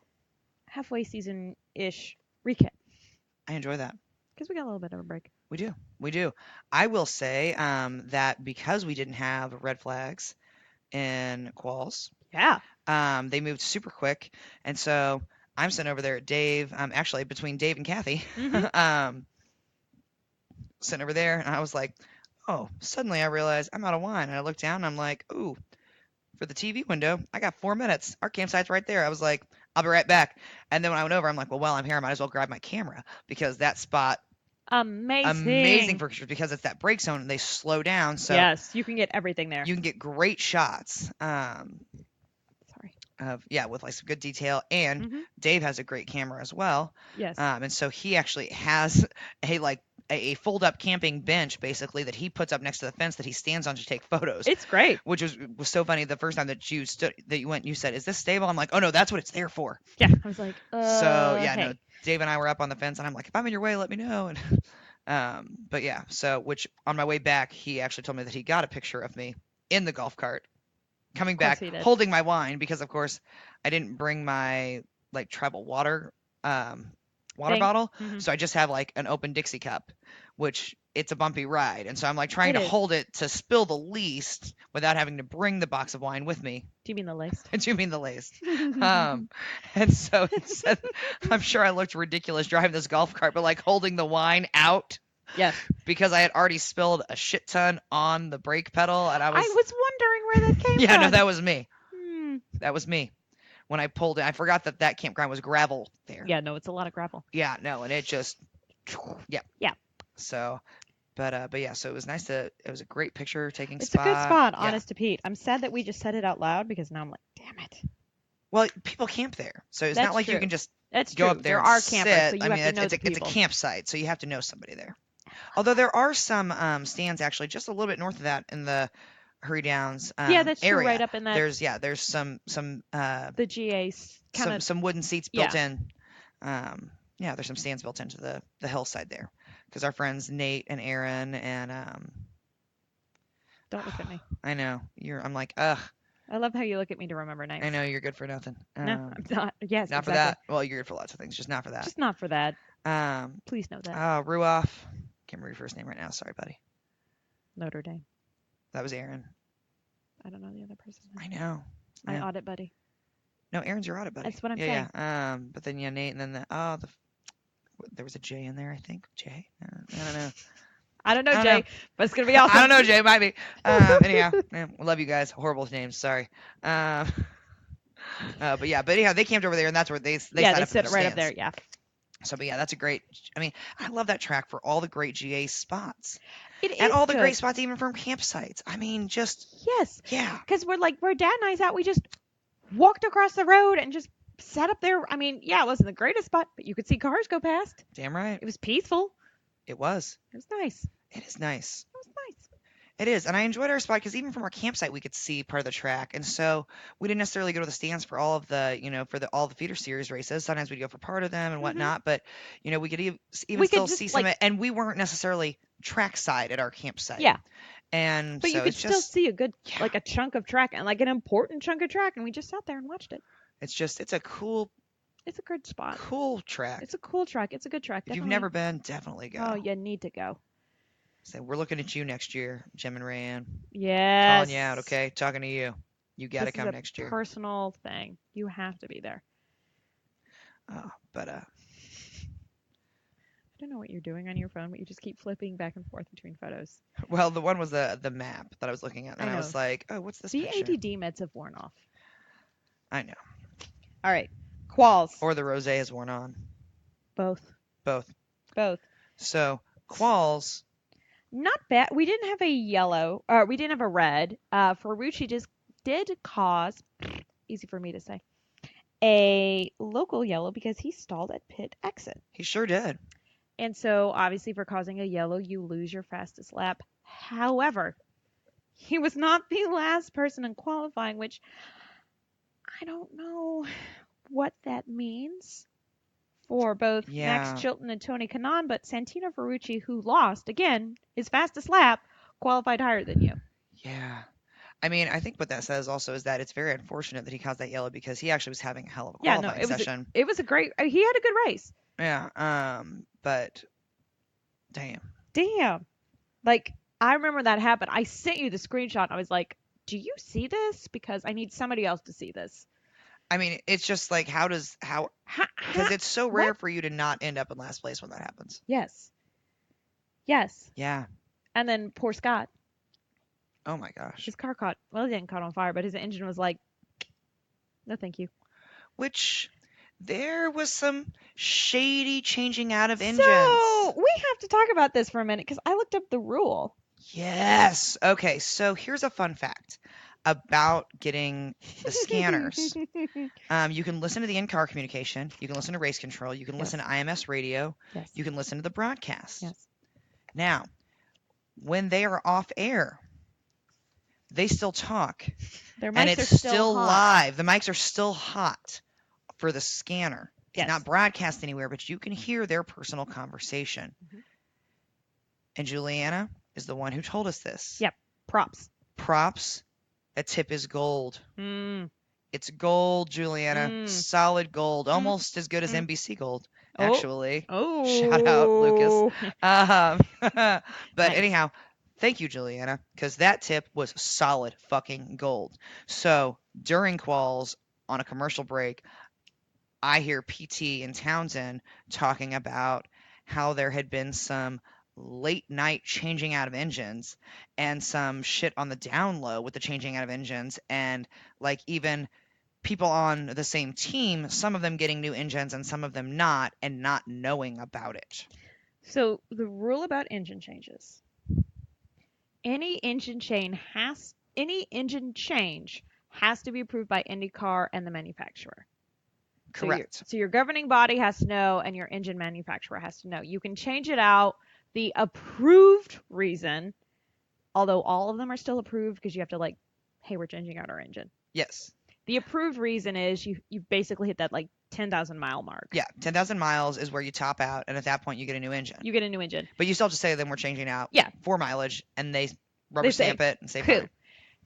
halfway season-ish recap, I enjoy that. because we got a little bit of a break. We do. I will say that because we didn't have red flags in quals, Yeah. they moved super quick, and so I'm sitting over there at Dave. Actually, between Dave and Kathy, sitting over there, and I was like, oh, suddenly I realized I'm out of wine, and I looked down, and I'm like, ooh, for the TV window, I got 4 minutes. Our campsite's right there. I was like, I'll be right back. And then when I went over, I'm like, well, while I'm here, I might as well grab my camera because that spot, amazing for pictures because it's that break zone and they slow down. So yes, you can get everything there. you can get great shots. Sorry. With like some good detail, and Dave has a great camera as well. Yes. And so he actually has a fold up camping bench basically that he puts up next to the fence that he stands on to take photos. It's great. Which was so funny the first time that you went and you said, is this stable? I'm like, oh no, that's what it's there for. Yeah. I was like, so yeah, hey. no, Dave and I were up on the fence and I'm like, if I'm in your way, let me know. And but yeah, so which on my way back, he actually told me that he got a picture of me in the golf cart coming back holding my wine because of course I didn't bring my like travel water bottle. So I just have like an open Dixie cup, which it's a bumpy ride. And so I'm like trying to hold it to spill the least without having to bring the box of wine with me. Do you mean the laced? I do mean the laced. And so it said, I'm sure I looked ridiculous driving this golf cart, but like holding the wine out. Yes. because I had already spilled a shit ton on the brake pedal, and I I was was wondering where that came yeah, no, from. that was me. Hmm. That was me. When I pulled it, I forgot that that campground was gravel there. Yeah, no, it's a lot of gravel. Yeah, no, and it just yeah. Yeah. So, but yeah, so it was nice it was a great picture taking It's a good spot. spot, Yeah. honest to Pete. I'm sad that we just said it out loud because now I'm like, damn it. Well, people camp there, so it's not That's like you true. can just That's go true. up there There and are campers, so sit. I you have mean, to know the it's a people. campsite, so you have to know somebody there. Although there are some stands actually just a little bit north of that in the Hurry Downs Yeah, that's true. Right area. up in that There's the GA's kind of some wooden seats built yeah. in. Yeah, there's some stands built into the hillside there because our friends Nate and Aaron and Don't look at me. I know I'm like ugh. I love how you look at me to remember names. I know you're good for nothing. No, I'm not. Yes, Not for exactly. that. Well, you're good for lots of things, just not for that. Just not for that. Um, Please know that. Ruoff. Can't remember your first name right now. Sorry, buddy. Notre Dame. That was Aaron. I don't know the other person. I know. My Yeah. audit buddy. No, Aaron's your audit buddy. That's what I'm yeah, saying. Yeah. But then yeah, Nate, and then there was a J in there, I think. J. I don't know. I don't know, I don't Jay, know. but it's gonna be awesome. I don't know, Jay. Might be. Anyhow, yeah, love you guys. Horrible names. Sorry. But yeah, but anyhow, they camped over there, and that's where they yeah, set they up sit in right their up there. stands. Yeah. So, but yeah, that's a great. I mean, I love that track for all the great GA spots. It And is all the good. great spots, even from campsites. I mean, just Yes. yeah. Because we're like where Dad and I's at, we just walked across the road and just sat up there. I mean, yeah, it wasn't the greatest spot, but you could see cars go past. Damn right. It was peaceful. It was. It was nice. It is nice. It was nice. It is, and I enjoyed our spot because even from our campsite we could see part of the track, and so we didn't necessarily go to the stands for all of the, for all the feeder series races. Sometimes we'd go for part of them and whatnot, but we could even We could still just, see some, like- and we weren't necessarily trackside at our campsite. Yeah. And But so you could it's still just, see a good, yeah. like a chunk of track and like an important chunk of track, and we just sat there and watched it. it's a cool It's a good spot. track. It's a cool track. It's a good track. If you've Definitely. never been, definitely go. Oh, you need to go. So we're looking at you next year, Jim and Rayanne. Yes. Calling you out, okay? Talking to you. You got to come next year. Personal thing. You have to be there. But I don't know what you're doing on your phone, but you just keep flipping back and forth between photos. well, the one was the map that I was looking at, and I I was know. like, oh, what's this The picture? ADD meds have worn off. I know. All right. Quals. Or the rosé is worn on. Both. Both. So quals. Not bad. We didn't have a yellow. We didn't have a red. Ferrucci just did cause, easy for me to say, a local yellow because he stalled at pit exit. He sure did. And so, obviously, for causing a yellow, you lose your fastest lap. However, he was not the last person in qualifying, which I don't know what that means for both Max Chilton and Tony Kanaan, but Santino Ferrucci, who lost, again, his fastest lap, qualified higher than you. Yeah. I mean, I think what that says also is that it's very unfortunate that he caused that yellow because he actually was having a hell of a qualifying session. It was a great, he had a good race. Yeah. But damn. Like, I remember that happened. I sent you the screenshot. And I was like, do you see this? Because I need somebody else to see this. I mean, it's just like, because it's so rare for you to not end up in last place when that happens. Yes. Yeah. And then poor Scott. Oh my gosh. His car it didn't caught on fire, but his engine was like, no, thank you. Which, there was some shady changing out of engines. So, we have to talk about this for a minute because I looked up the rule. Yes. Okay, so here's a fun fact about getting the scanners. You can listen to the in-car communication. You can listen to race control. You can listen to IMS radio. Yes. You can listen to the broadcast. Yes. Now, when they are off air, they still talk. Their mics and it's are still hot. live. The mics are still hot for the scanner. It's Yes. not broadcast anywhere, but you can hear their personal conversation. Mhm. And Juliana is the one who told us this. Yep. Props. A tip is gold. Mm. It's gold, Juliana. Mm. Solid gold. Almost as good as NBC gold, Oh. actually. Oh. Shout out, Lucas. But Nice. anyhow, thank you, Juliana, because that tip was solid fucking gold. So during quals on a commercial break, I hear PT and Townsend talking about how there had been some late night changing out of engines and some shit on the down low with the changing out of engines, and like even people on the same team, some of them getting new engines and some of them not, and not knowing about it. So the rule about engine changes. Any engine change has to be approved by IndyCar and the manufacturer. Correct. So your governing body has to know, and your engine manufacturer has to know. You can change it out. The approved reason, although all of them are still approved because you have to like, hey, we're changing out our engine. Yes. The approved reason is you basically hit that like 10,000 mile mark. Yeah, 10,000 miles is where you top out, and at that point you get a new engine. You get a new engine. But you still have to say to them we're changing out for mileage, and they rubber stamp it and say cool. fine.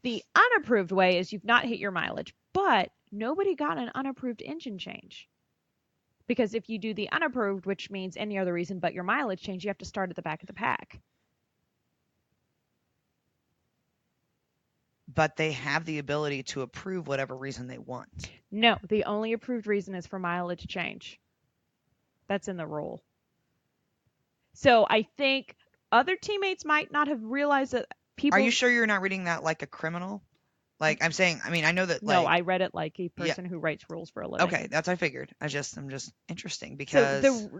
The unapproved way is you've not hit your mileage, but nobody got an unapproved engine change. Because if you do the unapproved, which means any other reason but your mileage change, you have to start at the back of the pack. But they have the ability to approve whatever reason they want. No, the only approved reason is for mileage change. That's in the rule. So I think other teammates might not have realized that people... Are you sure you're not reading that like a criminal? Like I'm saying, I mean, I know that. No, like, I read it like a person who writes rules for a living. Okay, that's what I figured. I'm just interesting because so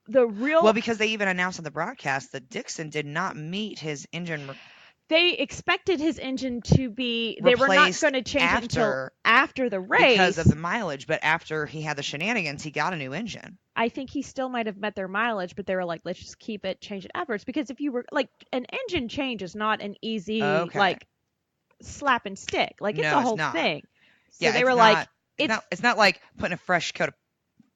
the real... Well, because they even announced on the broadcast that Dixon did not meet his engine. They expected his engine to be... They were not going to change it until after the race. Because of the mileage, but after he had the shenanigans, he got a new engine. I think he still might have met their mileage, but they were like, let's just keep it, change it afterwards. Because if you were... Like, an engine change is not an easy, like, slap and stick. Like, it's a whole thing. So they were like... It's not like putting a fresh coat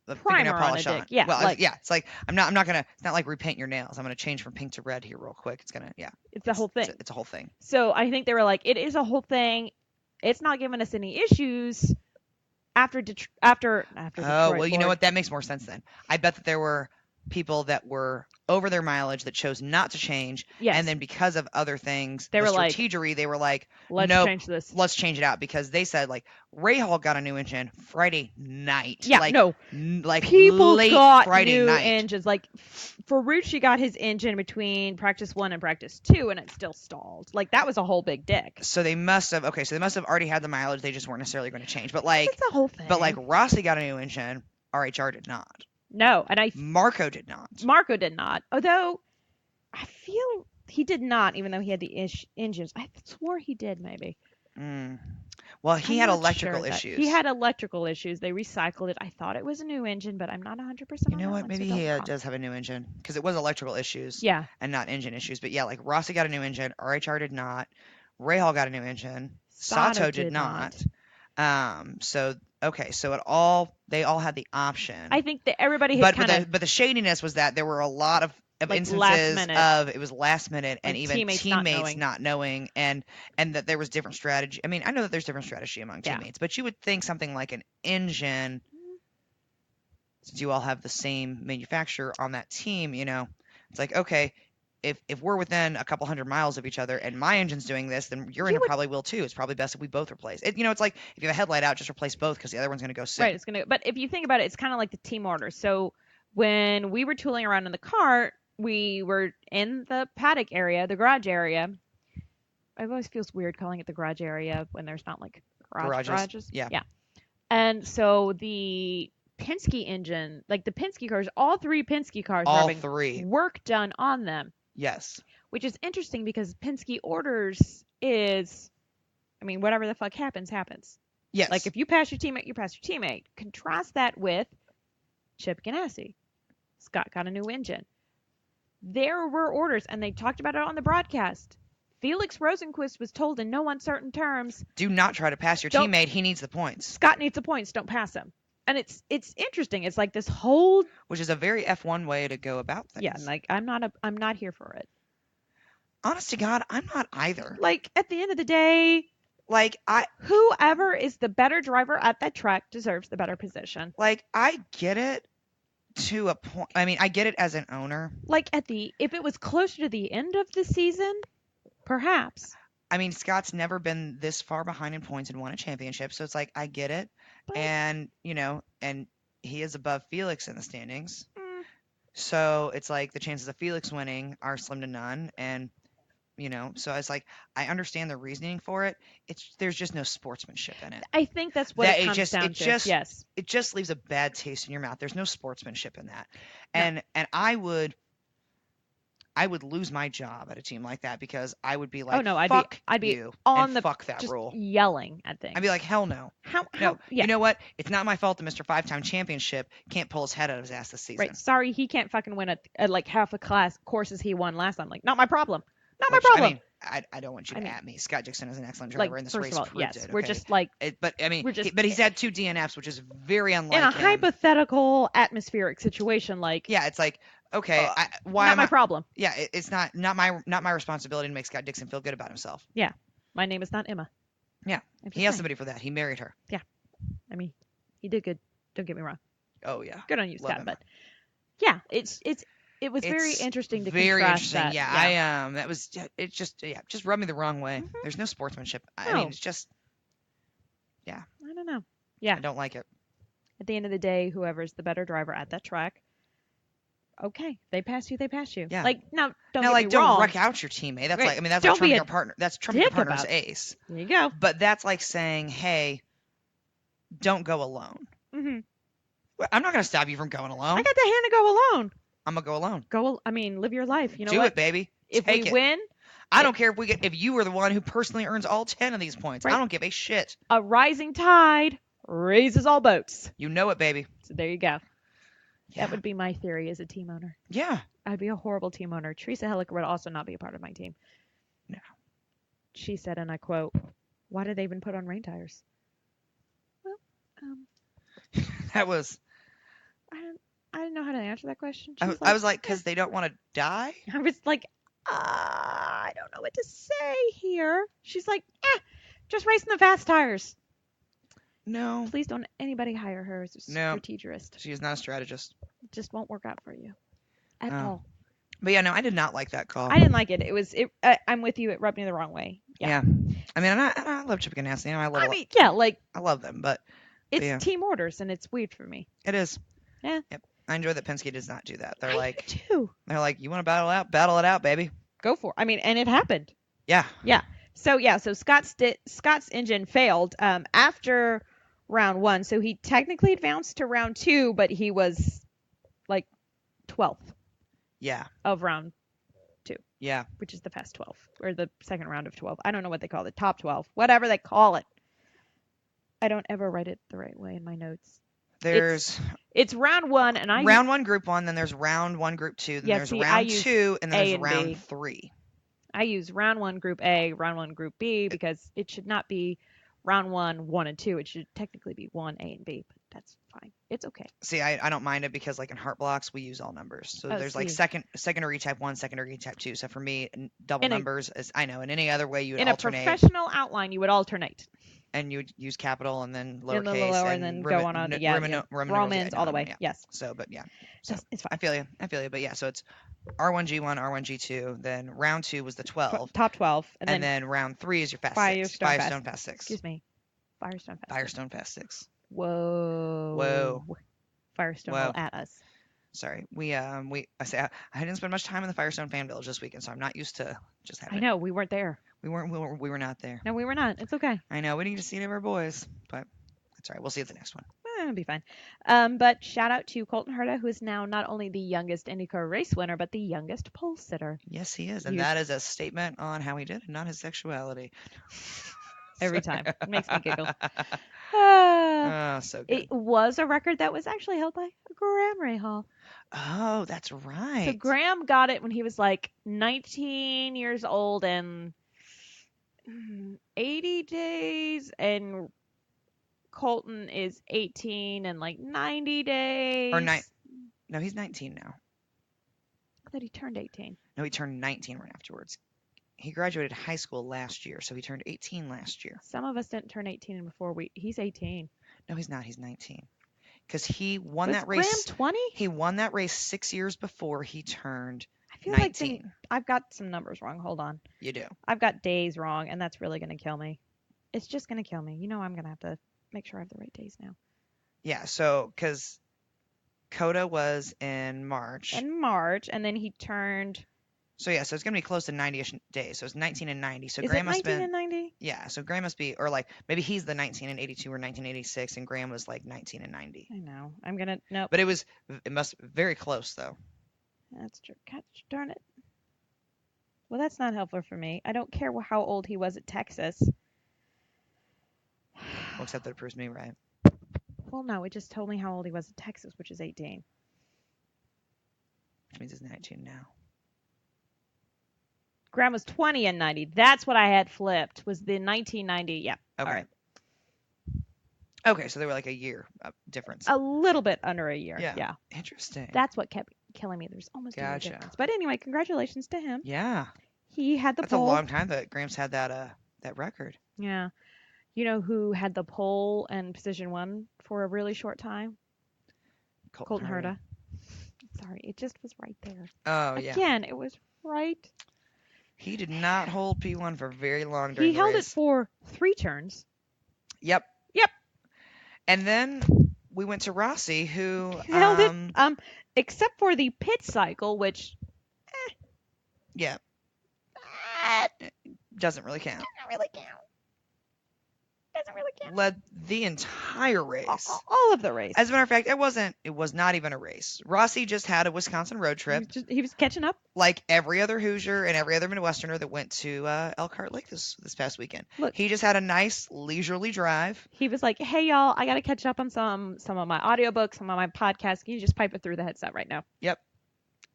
of fingernail polish on. Yeah. Well, like, it's like I'm not gonna. It's not like repaint your nails. I'm gonna change from pink to red here real quick. It's gonna It's a whole thing. It's a whole thing. So I think they were like, it is a whole thing. It's not giving us any issues after Detroit. Oh well, you know what? That makes more sense then. I bet that there were people that were over their mileage that chose not to change. Yes. And then because of other things, they were strategery, they were like, let's change this. Let's change it out, because they said like Ray Hall got a new engine Friday night. Yeah, like people late got Friday new night. engines. Like Ferrucci got his engine between practice 1 and practice 2, and it still stalled. Like that was a whole big dick. So they must have already had the mileage. They just weren't necessarily going to change. But like it's a whole thing. But like Rossi got a new engine. RHR did not. No, and Marco did not. Marco did not. Although I feel he did not, even though he had the engines. I swore he did, maybe. Well, he had electrical issues. He had electrical issues. They recycled it. I thought it was a new engine, but I'm not 100%. You know what? Maybe he does have a new engine, because it was electrical issues. Yeah. And not engine issues. But yeah, like Rossi got a new engine. RHR did not. Ray Hall got a new engine. Sato did not. So they all had the option. I think that everybody had but the shadiness was that there were a lot of instances of it was last minute, and even teammates not knowing, and that there was different strategy. I mean, I know that there's different strategy among teammates, but you would think something like an engine, since you all have the same manufacturer on that team, it's like, okay, if we're within a couple hundred miles of each other and my engine's doing this, then your engine probably will too. It's probably best if we both replace it. It's like if you have a headlight out, just replace both, because the other one's going to go soon. Right. But if you think about it, it's kind of like the team order. So when we were tooling around in the car, we were in the paddock area, the garage area. It always feels weird calling it the garage area when there's not like garages. Yeah. And so the Penske engine, like the Penske cars, all 3 Penske cars, work done on them. Yes. Which is interesting, because Penske orders is, I mean, whatever the fuck happens, happens. Yes. Like if you pass your teammate, you pass your teammate. Contrast that with Chip Ganassi. Scott got a new engine. There were orders, and they talked about it on the broadcast. Felix Rosenquist was told in no uncertain terms, do not try to pass your teammate. He needs the points. Scott needs the points. Don't pass him. And it's interesting. It's like this whole, which is a very F1 way to go about things. Yeah, like I'm not here for it. Honest to God, I'm not either. Like at the end of the day, like whoever is the better driver at that track deserves the better position. Like I get it to a point. I mean, I get it as an owner. Like if it was closer to the end of the season, perhaps. I mean, Scott's never been this far behind in points and won a championship, so it's like I get it. But, and and he is above Felix in the standings. So it's like the chances of Felix winning are slim to none. And, so it's like, I understand the reasoning for it. There's just no sportsmanship in it. I think that's what That it it comes just, down it to. just, Yes. it just leaves a bad taste in your mouth. There's no sportsmanship in that. No. And I would lose my job at a team like that because I would be Oh like, no, fuck I'd be you and on the fuck that just rule. yelling at I'd things. be like, hell no. How No, yeah. you know what? It's not my fault that Mr. Five-time championship can't pull his head out of his ass this season. Right. Sorry, he can't fucking win at like half a class courses he won last time. Like, not my problem. Not my Which, I problem. mean, I don't want you I to mean, at me. Scott Dixon is an excellent like, driver, and this first race of all, proved yes, it. we're Okay, just like but I mean, we're just but he's had 2 DNFs, which is very in unlike a him. hypothetical atmospheric situation. Like, Yeah, it's like, okay, why not am my I? problem. Yeah, it's not my responsibility to make Scott Dixon feel good about himself. Yeah, my name is not Emma. Yeah, I'm just he has saying. somebody for that. He married her. Yeah, I mean, he did good. Don't get me wrong. Oh yeah, Good on you, love Scott. him. But yeah, it was very It's interesting to very contrast interesting. that. Yeah, that was it. Just rubbed me the wrong way. Mhm. There's no sportsmanship. I No. mean, it's just, yeah, I don't know. Yeah. I don't like it. At the end of the day, whoever's the better driver at that track, okay, they pass you, they pass you. Yeah. Like, now, don't Now, get like, me don't wrong. wreck out your teammate. That's Right. like, I mean, that's like Don't be trumping a your partner. That's trumping your dick partner's about ace. There you go. But that's like saying, hey, don't go alone. Hmm. Well, I'm not gonna stop you from going alone. I got the hand to go alone. I'm gonna go alone. I mean, live your life. You know Do what? it, baby. If Take we it. win, I don't care if you were the one who personally earns all 10 of these points. Right. I don't give a shit. a rising tide raises all boats. You know it, baby. So there you go. Yeah. That would be my theory as a team owner. Yeah. I'd be a horrible team owner. Teresa Hellick would also not be a part of my team. No. She said, and I quote, "Why did they even put on rain tires?" Well, That was. I didn't know how to answer that question. I was like, because they don't want to die. I was like, I don't know what to say here. She's like, just racing the fast tires. No. Please don't anybody hire her as a No. strategist. She is not a strategist. It just won't work out for you at Oh. all. But yeah, no, I did not like that call. I didn't like it. It was. I'm with you. It rubbed me the wrong way. Yeah. I mean, I love Chip Ganassi. You know, I mean, yeah, like I love them, but it's yeah. team orders and it's weird for me. It is. Yeah. Yep. I enjoy that Penske does not do that. They're I like, do too. they're like, you want to battle it out, baby. Go for it. I mean, and it happened. Yeah. Yeah. So Scott's engine failed after round 1. So he technically advanced to round 2, but he was like 12th Yeah. of round 2. Yeah. Which is the fast 12 or the second round of 12. I don't know what they call it. Top 12. Whatever they call it. I don't ever write it the right way in my notes. It's round 1 and round 1 group 1, then there's round 1 group 2, then there's round 2, and then there's round 3. I use round 1 group A, round 1 group B because it should not be round 1, 1 and 2. It should technically be 1 A and B, but that's fine. It's okay. See, I don't mind it because like in heart blocks we use all numbers. So there's like secondary type 1, secondary type 2. So for me, double numbers is I know in any other way you would alternate. In a professional outline, you would alternate. And you would use capital and then lowercase and then go on Romans all the way. Yeah. Yes. So, but yeah. So it's fine. I feel you. But yeah, so it's R1G1, R1G2. Then round 2 was the 12. Top 12. And then round 3 is your fast Firestone fast 6. Excuse me. Firestone fast 6. Whoa. Firestone will at us. Sorry, I didn't spend much time in the Firestone fan village this weekend, so I'm not used to just having. I know we weren't there. We were not there. No, we were not. It's okay. I know we need to see any of our boys, but that's all right. We'll see at the next one. It'll be fine. But shout out to Colton Herta, who is now not only the youngest IndyCar race winner, but the youngest pole sitter. Yes, he is, and that is a statement on how he did, and not his sexuality. Every time, it makes me giggle. So good. It was a record that was actually held by Graham Rahal. Oh, that's right. So Graham got it when he was like 19 years old and 80 days, and Colton is 18 and like 90 days. No, he's 19 now. I thought he turned 18. No, he turned 19 right afterwards. He graduated high school last year, so he turned 18 last year. Some of us didn't turn 18 before he's 18. No, he's not. He's 19. Because he won that race. Graham 20? He won that race 6 years before he turned 19. Like I've got some numbers wrong. Hold on. You do. I've got days wrong, and that's really going to kill me. It's just going to kill me. You know I'm going to have to make sure I have the right days now. Yeah, so, because Coda was in March. and then he turned. So yeah, so it's gonna be close to 90-ish days. So it's 19 and 90. So Is Graham it must have 19 been, and 90? yeah. So Graham must be, or like maybe he's the 19 and 82 or 1986, and Graham was like 19 and 90. I know. I'm gonna nope. But it must very close though. That's true. Gosh darn it. Well, that's not helpful for me. I don't care how old he was at Texas. Well, except that it proves me right. Well, no, it just told me how old he was at Texas, which is 18. Which means he's 19 now. Graham was 20 and 90. That's what I had flipped. Was the 1990? Yeah. Okay. All right. Okay, so they were like a year difference. A little bit under a year. Yeah. Yeah. Interesting. That's what kept killing me. There's almost a year Gotcha. difference. But anyway, congratulations to him. Yeah. He had the That's pole. a long time that Graham's had that record. Yeah. You know who had the pole and position 1 for a really short time? Colton Herta. Sorry, it just was right there. Oh, yeah. Again, it was right. He did not hold P1 for very long during the race. He held it for 3 turns. Yep. Yep. And then we went to Rossi, who held it, except for the pit cycle, which yeah, doesn't really count. Doesn't really count. Led the entire race. All of the race. As a matter of fact, it was not even a race. Rossi just had a Wisconsin road trip, He was catching up. like every other Hoosier and every other Midwesterner that went to Elkhart Lake this past weekend. Look. He just had a nice leisurely drive. He was like, "Hey y'all, I got to catch up on some of my audiobooks, some of my podcasts. Can you just pipe it through the headset right now?" Yep.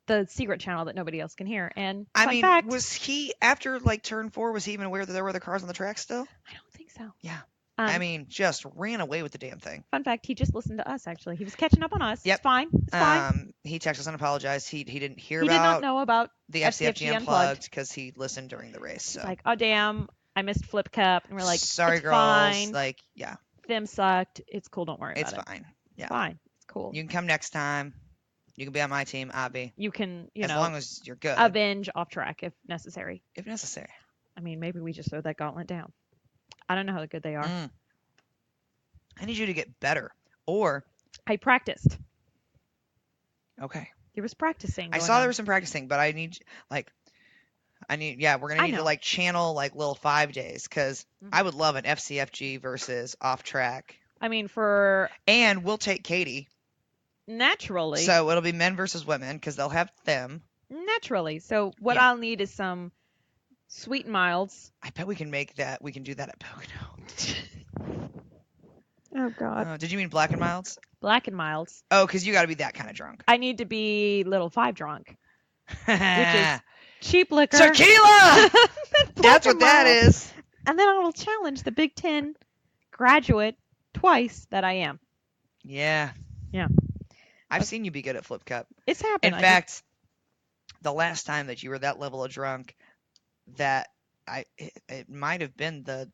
The secret channel that nobody else can hear. And I fun mean, fact, was he after like turn 4? Was he even aware that there were other cars on the track still? I don't think so. Yeah. I mean, just ran away with the damn thing. Fun fact, he just listened to us, actually. He was catching up on us. Yep. It's fine. It's fine. He texted us and apologized. He didn't hear He did about not know about the FCFG FCFG Unplugged because he listened during the race. So. Like, oh, damn, I missed Flip Cup. And we're like, sorry, it's girls. fine. Like, yeah. Them sucked. It's cool. Don't worry about it. It's fine. Yeah. It's fine. It's cool. You can come next time. You can be on my team. I'll be. You can, as long as you're good. avenge off track if necessary. If necessary. I mean, maybe we just throw that gauntlet down. I don't know how good they are. I need you to get better. Or. I practiced. Okay. There was practicing. I saw there was some practicing, but I need, we're going to need to, channel, little 5 days, because I would love an FCFG versus off track. I mean, and we'll take Katie. Naturally. So it'll be men versus women, because they'll have them. Naturally. So what I'll need is some Sweet and Milds. I bet we can make that. We can do that at Pocono. Oh, God. Did you mean Black and Milds? Black and Milds. Oh, because you got to be that kind of drunk. I need to be little 5 drunk. Which is cheap liquor. Tequila! That's what that is. And then I will challenge the Big Ten graduate twice that I am. Yeah. Yeah. I've seen you be good at Flip Cup. It's happened. In fact, the last time that you were that level of drunk, it might have been the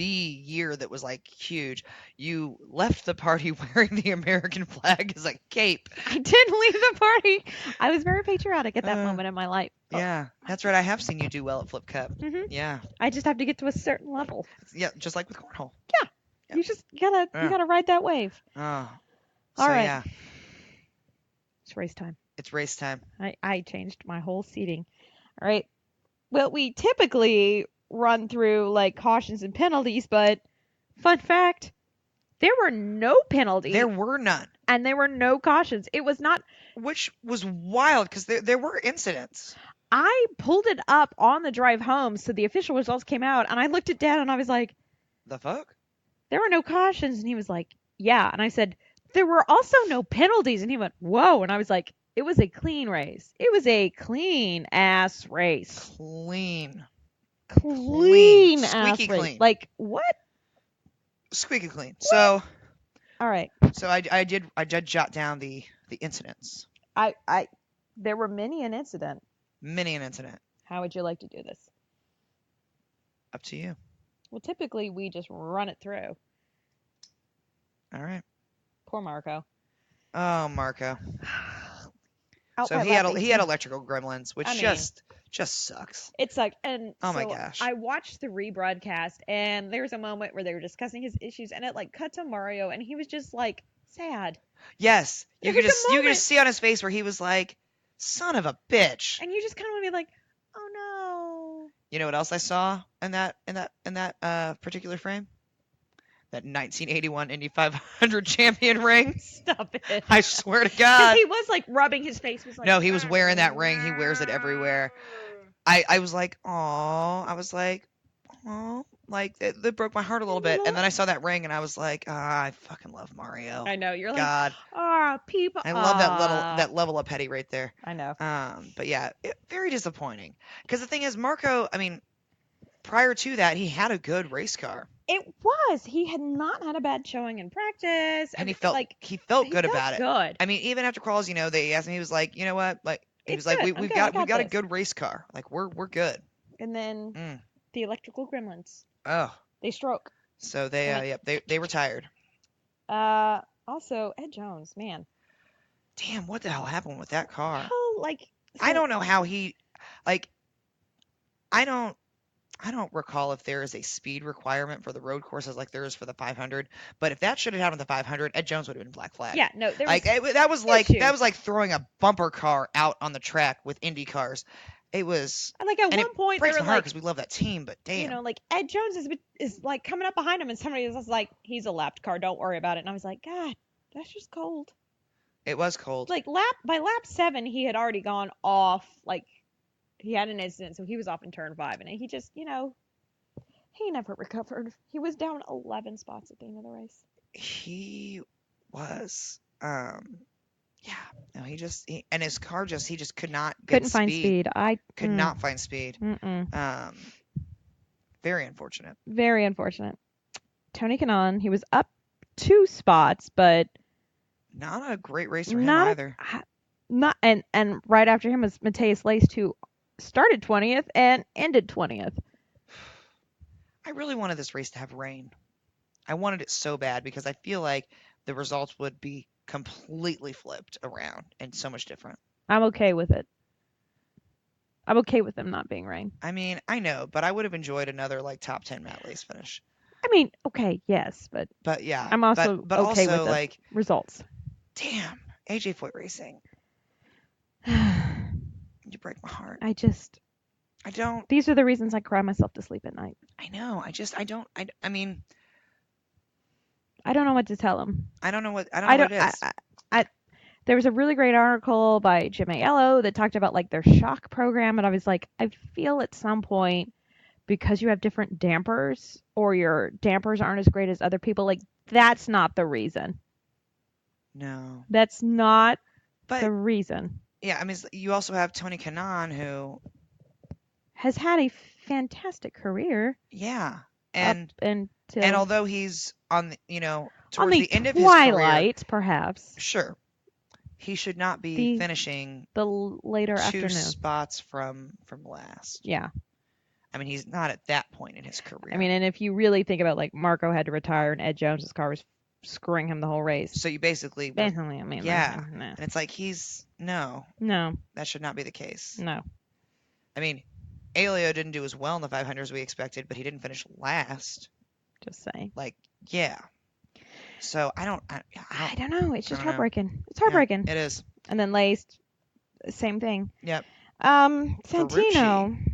year that was huge. You left the party wearing the American flag as a cape. I did leave the party. I was very patriotic at that moment in my life. Yeah, that's right. I have seen you do well at Flip Cup. Mm-hmm. Yeah. I just have to get to a certain level. Yeah, just like with cornhole. Yeah. Yep. You just gotta ride that wave. Oh. All right. Yeah. It's race time. It's race time. I changed my whole seating. All right. Well, we typically run through cautions and penalties, but fun fact, there were no penalties. There were none. And there were no cautions. It was not. Which was wild because there were incidents. I pulled it up on the drive home, so the official results came out, and I looked it down, and I was like, the fuck? There were no cautions. And he was like, yeah. And I said, there were also no penalties. And he went, whoa. And I was like, it was a clean race. It was a clean ass race. Clean ass squeaky race. Clean. What? Squeaky clean. What? So. All right. So I did jot down the incidents. There were many an incident. Many an incident. How would you like to do this? Up to you. Well, typically we just run it through. All right. Poor Marco. Oh, Marco. So he had electrical gremlins, which just sucks. It sucked. And oh my gosh. I watched the rebroadcast, and there was a moment where they were discussing his issues, and it cut to Mario, and he was just sad. Yes, There was a you could moment, just see on his face where he was like, "Son of a bitch." and you just kind of want to be like, oh You know what else I saw in that particular frame? That 1981 Indy 500 champion no, ring. stop it. I swear to Because God. he was like rubbing his face, was like, No, he was wearing that ring. He wears it everywhere. I was like, "Aw." I was like, "Aw." Like it broke my heart a little bit. And then I saw that ring and I was like, "Ah, I fucking love Mario." I know, you're like, God, people, I love that level of petty right there. I know. But yeah, very disappointing. Because the thing is, Marco, I mean, prior to that, he had a good race car. It was. He had not had a bad showing in practice. And Like, he felt he good felt about it. good. I mean, even after quals, they asked him, he was like, you know what, like he was It's like, good. I'm good. I we've got a this. good race car, like we're good. And then Mm. the electrical gremlins, Oh, they stroke. so they retired. Also Ed Jones, man, Damn, what the hell happened with that car? how like I so don't know how he, like, I don't. I don't recall if there is a speed requirement for the road courses like there is for the 500. But if that should have happened at the 500, Ed Jones would have been black flag. yeah, no, there Like was that was like issues. throwing a bumper car out on the track with Indy cars. It was, And like at and one it point they breaks were my heart like, because we love that team. But you damn, know, like Ed Jones is like coming up behind him, and somebody was like, he's a lapped car, don't worry about it. And I was like, God, that's just cold. it was cold. Like by lap 7, he had already gone off. Like he had an incident, so he was off in turn 5, and he just, he never recovered. He was down 11 spots at the end of the race. He was, yeah, no, and his car he just could not get Couldn't find speed. Could not find speed. Mm-mm. Very unfortunate. Very unfortunate. Tony Kanaan, he was up 2 spots, but Not a great race for him either. Not and right after him was Matthias Lace, who started 20th and ended 20th. I really wanted this race to have rain. I wanted it so bad because I feel like the results would be completely flipped around and so much different. I'm okay with it. I'm okay with them not being rain. I mean, I know, but I would have enjoyed another like top 10 Matt Lace finish. I mean, okay, yes, but yeah, I'm also but okay also with the like results. Damn, AJ Foyt Racing. You break my heart. I don't. These are the reasons I cry myself to sleep at night. I know. I mean, I don't know what to tell them. I don't know what it is. There was a really great article by Jim Aiello that talked about like their shock program, and I was like, I feel at some point, because you have different dampers or your dampers aren't as great as other people, like that's not the reason. No. That's not the reason. Yeah, I mean, you also have Tony Kanaan, who has had a fantastic career. Yeah. And until although he's on the, towards on the end of his twilight, career, perhaps. Sure. He should not be finishing the later 2 afternoon. spots from last. Yeah. I mean, he's not at that point in his career. I mean, and if you really think about like Marco had to retire and Ed Jones's car was screwing him the whole race. So you basically I mean, yeah. No. And it's like no. That should not be the case. No. I mean, Elio didn't do as well in the 500 as we expected, but he didn't finish last. Just saying. Like, yeah. So I don't know. It's just heartbreaking. It's heartbreaking. Yeah, it is. And then Laced, same thing. Yep. Santino. Ferrucci.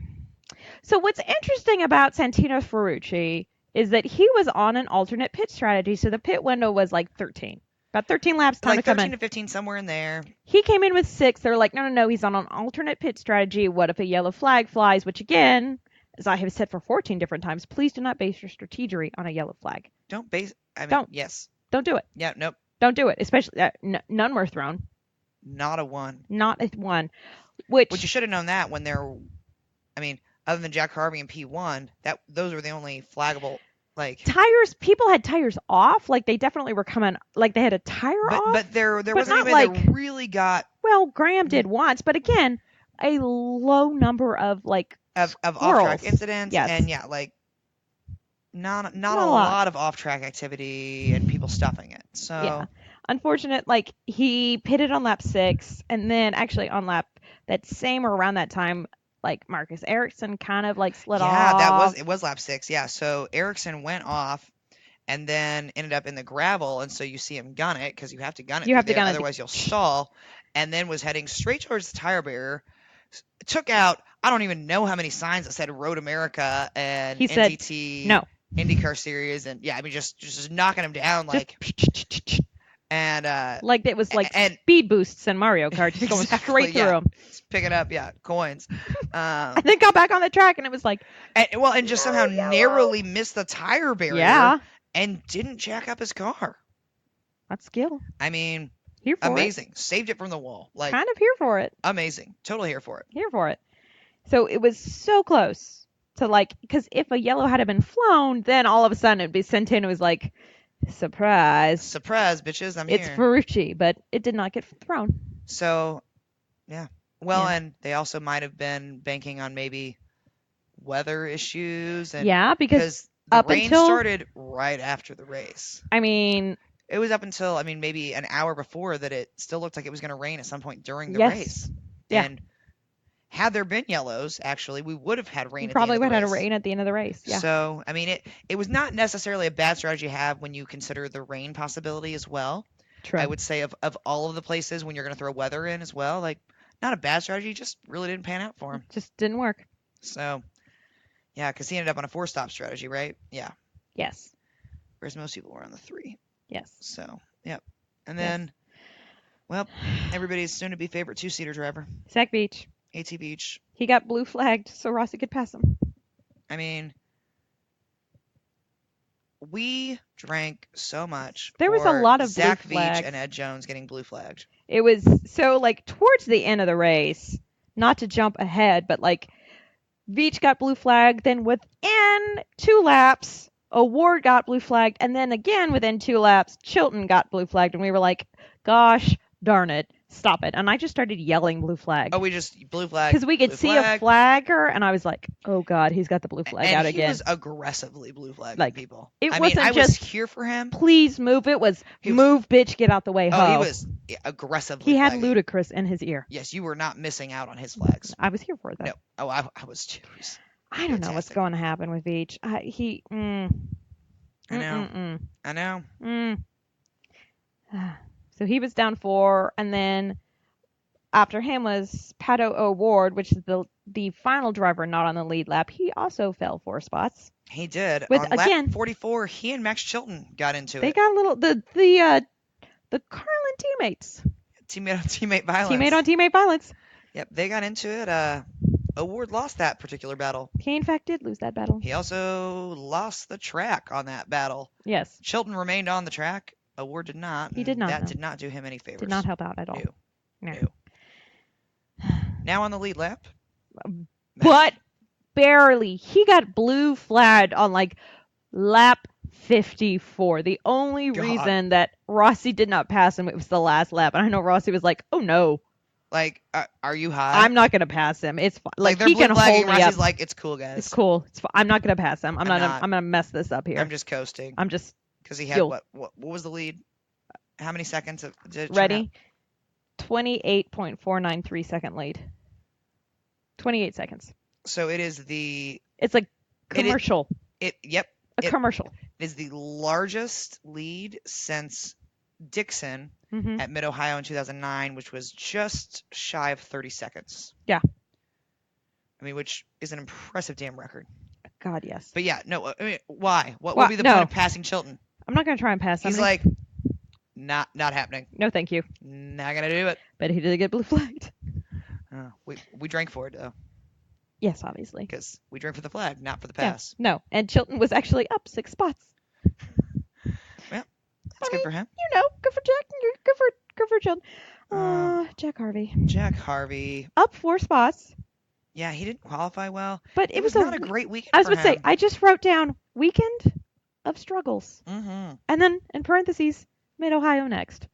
So what's interesting about Santino Ferrucci is that he was on an alternate pit strategy. So the pit window was like 13. About 13 laps time like to come in. 13 to 15, somewhere in there. He came in with 6. They're like, no, he's on an alternate pit strategy. What if a yellow flag flies? Which again, as I have said for 14 different times, please do not base your strategy on a yellow flag. Don't. Yes. Don't do it. Yeah, nope. Don't do it. Especially, none were thrown. Not a one. Not a one. Which you should have known that when other than Jack Harvey and P1, those were the only flaggable, like... Tires, people had tires off. Like, they definitely were coming, like, they had a tire off. But there wasn't anybody that really got... Well, Graham did once, but again, a low number of, like, Of off-track incidents. Yes. And, yeah, like, not a lot of off-track activity and people stuffing it. So... Yeah. Unfortunate, like, he pitted on lap 6, and then actually on lap that same or around that time, like Marcus Ericsson kind of like slid off. Yeah, it was lap 6. Yeah, so Ericsson went off, and then ended up in the gravel, and so you see him gun it because you have to gun it You through have to there, gun it. otherwise you'll stall. And then was heading straight towards the tire barrier. Took out I don't even know how many signs that said Road America and He said, NTT no. IndyCar series, and yeah, I mean just knocking him down like and Like it was like and speed boosts in Mario Kart, just going exactly, straight through yeah, him. just picking up coins. And then got back on the track, and it was like, And just somehow yellow. narrowly missed the tire barrier Yeah, and didn't jack up his car. that's skill. I mean, Here for amazing. Saved it from the wall. it. Like, Kind of here for it. amazing. Totally here for it. Here for it. So it was so close to like, because if a yellow had been flown, then all of a sudden it'd be sent in. It was like, surprise. Surprise, bitches, I'm It's here. Ferrucci, but it did not get thrown. So, yeah. Well, Yeah. and they also might have been banking on maybe weather issues. And Yeah, because the up rain until- started right after the race. I mean, It was up until, I mean, maybe an hour before that it still looked like it was going to rain at some point during the Yes. race. Yeah. And had there been yellows, actually, we would have had rain we at probably the end would of have the had race. a rain at the end of the race. Yeah. So, I mean, it was not necessarily a bad strategy to have when you consider the rain possibility as well. True. I would say of all of the places when you're going to throw weather in as well, like, not a bad strategy, just really didn't pan out for him. Just didn't work. So, yeah, because he ended up on a 4-stop strategy, right? Yeah. Yes. Whereas most people were on the 3. Yes. So, yep. And Yes. then, well, everybody's soon-to-be favorite 2-seater driver, Zach Beach. AT Beach. He got blue flagged so Rossi could pass him. I mean, we drank so much. There was a for lot of blue Zach Veach flags. and Ed Jones getting blue flagged. It was so like towards the end of the race, not to jump ahead, but like Veach got blue flagged, then within 2 laps, Award got blue flagged, and then again within 2 laps, Chilton got blue flagged, and we were like, gosh darn it, stop it. And I just started yelling blue flag. Oh, we just blue flag. Because we could blue see flag. a flagger, and I was like, oh god, he's got the blue flag and out he again. was aggressively blue flagging Like, people. it I mean, wasn't I was just, here for him. Please move. It was, He was- move, bitch, get out the way, ho. Oh, he was aggressively He had flagging. Ludacris in his ear. Yes, you were not missing out on his flags. I was here for it, though. No. Oh, I was too. I don't know what's fantastic. going to happen with Veach. I know. I know. So he was down 4, and then after him was Pato O'Ward, which is the final driver not on the lead lap. He also fell 4 spots. He did. With, on again, lap 44, he and Max Chilton got into They it. got a little the Carlin teammates. Teammate on teammate violence. Teammate on teammate violence. Yep, they got into it. Award lost that particular battle. He in fact did lose that battle. He also lost the track on that battle. Yes. Chilton remained on the track. Award did not. He did not, That no. did not do him any favors. Did not help out at all. No. No. No. Now on the lead lap. But barely. He got blue flagged on like lap 54. The only God. reason that Rossi did not pass him, it was the last lap. And I know Rossi was like, oh no, Like, are you high? I'm not going to pass him. It's fine. like they're he blue can flagging. hold me Rossi's up. like, it's cool, guys. It's cool. It's fine. I'm not going to pass him. I'm not. going to mess this up here. I'm just coasting. I'm just Because he had Yo. what was the lead? How many seconds did it turn ready. 28.493 second lead. 28 seconds. out? So it is It's like It is- commercial. Yep. A it- commercial. It is the largest lead since Dixon Hmm. at Mid-Ohio in 2009, which was just shy of 30 seconds. Yeah. I mean, which is an impressive damn record. God, yes. But yeah, no, I mean, why? What Why- would be the no. point of passing Chilton? I'm not going to try and pass him. He's like, not happening. no, thank you. Not gonna do it. But he did get blue flagged. We drank for it though, Yes, obviously. because we drank for the flag, not for the Yeah, pass. no, and Chilton was actually up 6 spots. That's good for him. You know, good for Jack. Good for Chilton. Jack Harvey Jack Harvey. up 4 spots, Yeah, he didn't qualify well. but It it was was not a we- great weekend. I was for going to say, him. I just wrote down weekend of struggles, Mm-hmm. and then in parentheses, Mid Ohio next.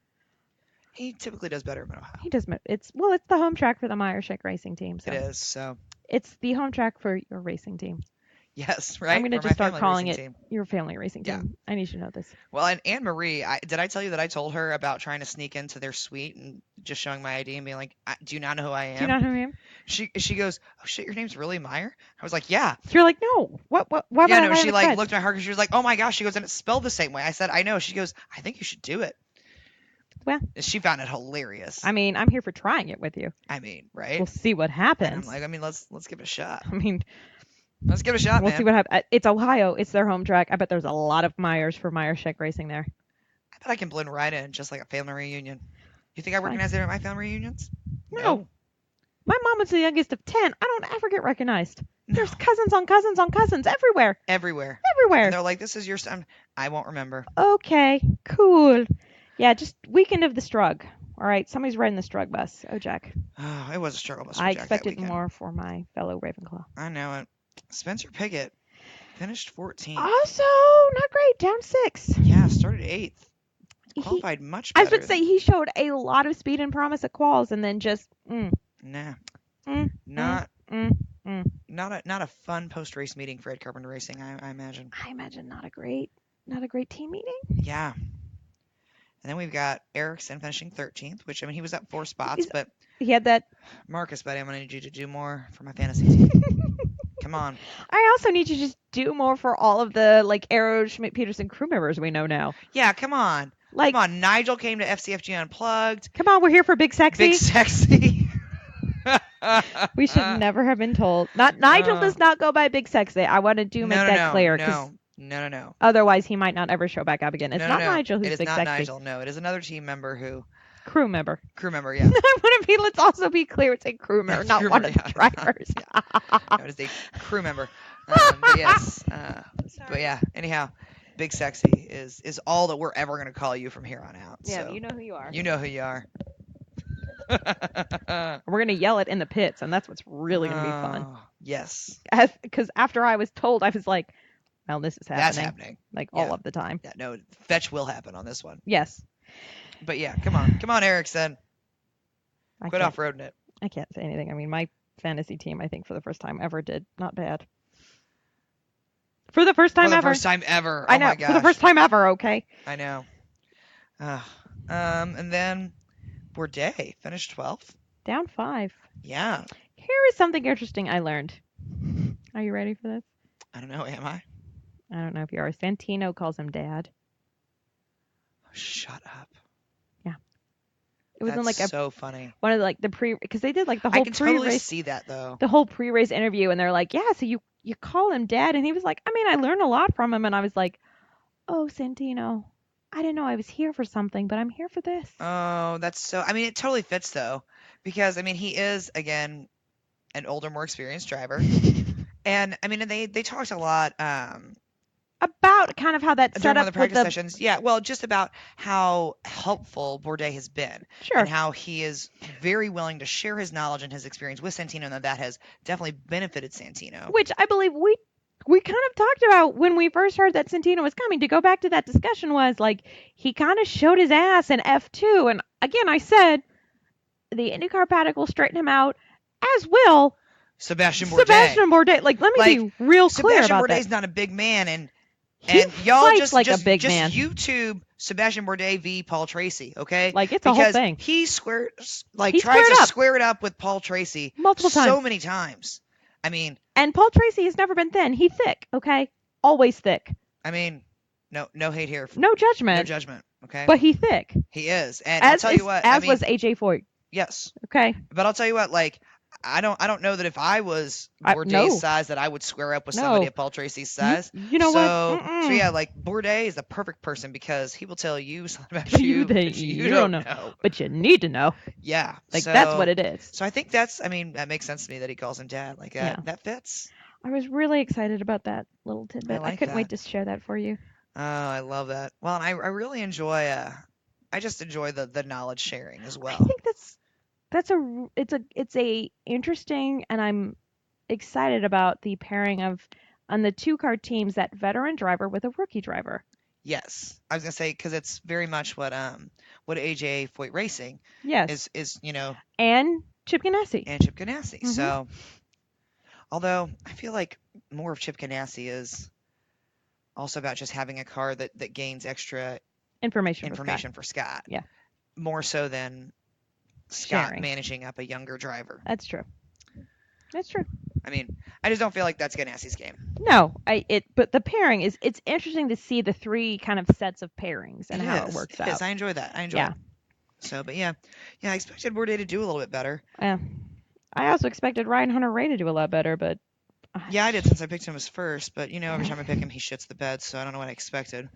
He typically does better in Mid-Ohio. He does. It's the home track for the Meyershek racing team. So It is so. it's the home track for your racing team. Yes, right. I'm going to for just my start family calling racing it team. your family racing Yeah. team. I need you to know this. Well, and Anne Marie, did I tell you that I told her about trying to sneak into their suite and just showing my ID and being like, "Do you not know who I Do you am?" know who I am? She goes, "Oh shit, your name's really Meyer?" I was like, "Yeah." You're like, no. What? Why would Yeah, I no, lie on she the like creds? looked at my card because she was like, "Oh my gosh." She goes, "And it's spelled the same way." I said, "I know." She goes, "I think you should do it." Well, She found it hilarious. I mean, I'm here for trying it with you. I mean, right? We'll see what And I'm happens. like, I mean, let's give it a shot. I mean, Let's give it a shot, we'll man. see what happens. It's Ohio. It's their home track. I bet there's a lot of Myers for Meyer-Schick racing there. I bet I can blend right in, just like a family reunion. You think I Fine. recognize it at my family reunions? No. My mom was the youngest of 10. I don't ever get recognized. No. There's cousins on cousins on cousins everywhere. Everywhere. Everywhere. And they're like, "This is your son." I won't remember. Okay, cool. Yeah, just weekend of the Strug. All right, somebody's riding the Strug bus. Oh, Jack. Oh, it was a struggle bus for I Jack that expected weekend. more for my fellow Ravenclaw. I know it. Spencer Piggott finished 14th. Also, not great. Down 6. Yeah, started 8th. He, Qualified much I better. would say he showed a lot of speed and promise at quals, and then just Nah. mm, Not mm, mm. not a fun post race meeting for Ed Carpenter Racing, I imagine. I imagine not a great team meeting. Yeah. And then we've got Erickson finishing 13th, which I mean he was up 4 spots, but He had that. Marcus, buddy, I'm gonna need you to do more for my fantasy team. Come on. I also need you to just do more for all of the like Arrow Schmidt Peterson crew members we know now. Yeah, come on. Like, Come on, Nigel came to FCFG Unplugged. come on, we're here for Big Sexy. Big Sexy. We should never have been told. Not Nigel does not go by Big Sexy. I want to make that clear. No. Otherwise, he might not ever show back up again. It's not Nigel who's It is Big not Sexy. Nigel. No, it is another team member who. Crew member. Yeah. I want to be. Let's also be clear. It's a crew member, not one of the drivers. No, it is a crew member. But yes. But yeah. Anyhow, Big Sexy is all that we're ever gonna call you from here on out. Yeah, so you know who you are. You know who you are. We're gonna yell it in the pits, and that's what's really gonna be fun. Yes. Because after I was told, I was like, "Well, this is happening." That's happening. Like all of the time. Yeah. No, fetch will happen on this one. Yes. But yeah, come on, Erickson. Quit off-roading it. I can't say anything. I mean, my fantasy team, I think, for the first time ever, did not bad. For the first time ever. For the first time ever. I know. Oh my gosh. For the first time ever. Okay. I know. And then Bourdais finished 12th. Down 5. Yeah. Here is something interesting I learned. Are you ready for this? I don't know. Am I? I don't know if you are. Santino calls him Dad. Shut up. Yeah. It was That's in like so funny. one of like the because they did like the whole I can pre-race. totally see that though. The whole pre-race interview, and they're like, "Yeah, so you call him Dad," and he was like, "I mean, I learned a lot from him," and I was like, "Oh, Santino, I didn't know I was here for something, but I'm here for this." Oh, that's so. I mean, it totally fits though, because I mean, he is again an older, more experienced driver, and I mean, and they talked a lot. About kind of how that During set one up of the practice sessions, yeah. Well, just about how helpful Bourdais has been, Sure. and how he is very willing to share his knowledge and his experience with Santino, and that has definitely benefited Santino. Which I believe we kind of talked about when we first heard that Santino was coming. To go back to that discussion was like he kind of showed his ass in F2, and again I said the IndyCar paddock will straighten him out, as will Sebastian Bourdais. Like, let me be real clear Sebastian about Bourdais that. not a big man, and y'all just like a big man. YouTube Sebastian Bourdais v Paul Tracy, okay? Like it's a whole thing. He tries to square it up with Paul Tracy multiple times, so many times. I mean, and Paul Tracy has never been thin. He's thick, okay? Always thick. I mean, no hate here. No judgment. No judgment, okay? But he's thick. He is, and I'll tell you what. As was AJ Foyt. Yes. Okay. But I'll tell you what, like. I don't know that if I was Bourdais' size that I would square up with somebody at Paul Tracy's size. You know what? So yeah, like Bourdais is the perfect person because he will tell you something about you that you don't know, but you need to know. Yeah, like that's what it is. So I think that makes sense to me that he calls him Dad. Like that fits. I was really excited about that little tidbit. I couldn't wait to share that for you. Oh, I love that. Well, and I really enjoy. I just enjoy the knowledge sharing as well. I think it's a interesting, and I'm excited about the pairing of on the 2-car teams, that veteran driver with a rookie driver. Yes, I was gonna say because it's very much what AJ Foyt Racing is and Chip Ganassi Mm-hmm. So although I feel like more of Chip Ganassi is also about just having a car that gains extra information for Scott. Yeah, more so than Scott sharing. managing up a younger driver. That's true. That's true. I mean, I just don't feel like that's Ganassi's game. No, but the pairing it's interesting to see the three kind of sets of pairings and how it works out. I enjoy that. I enjoy it. So, but yeah, I expected Bourdais to do a little bit better. Yeah. I also expected Ryan Hunter-Reay to do a lot better, but yeah, I did since I picked him as first. But every time I pick him, he shits the bed. So I don't know what I expected.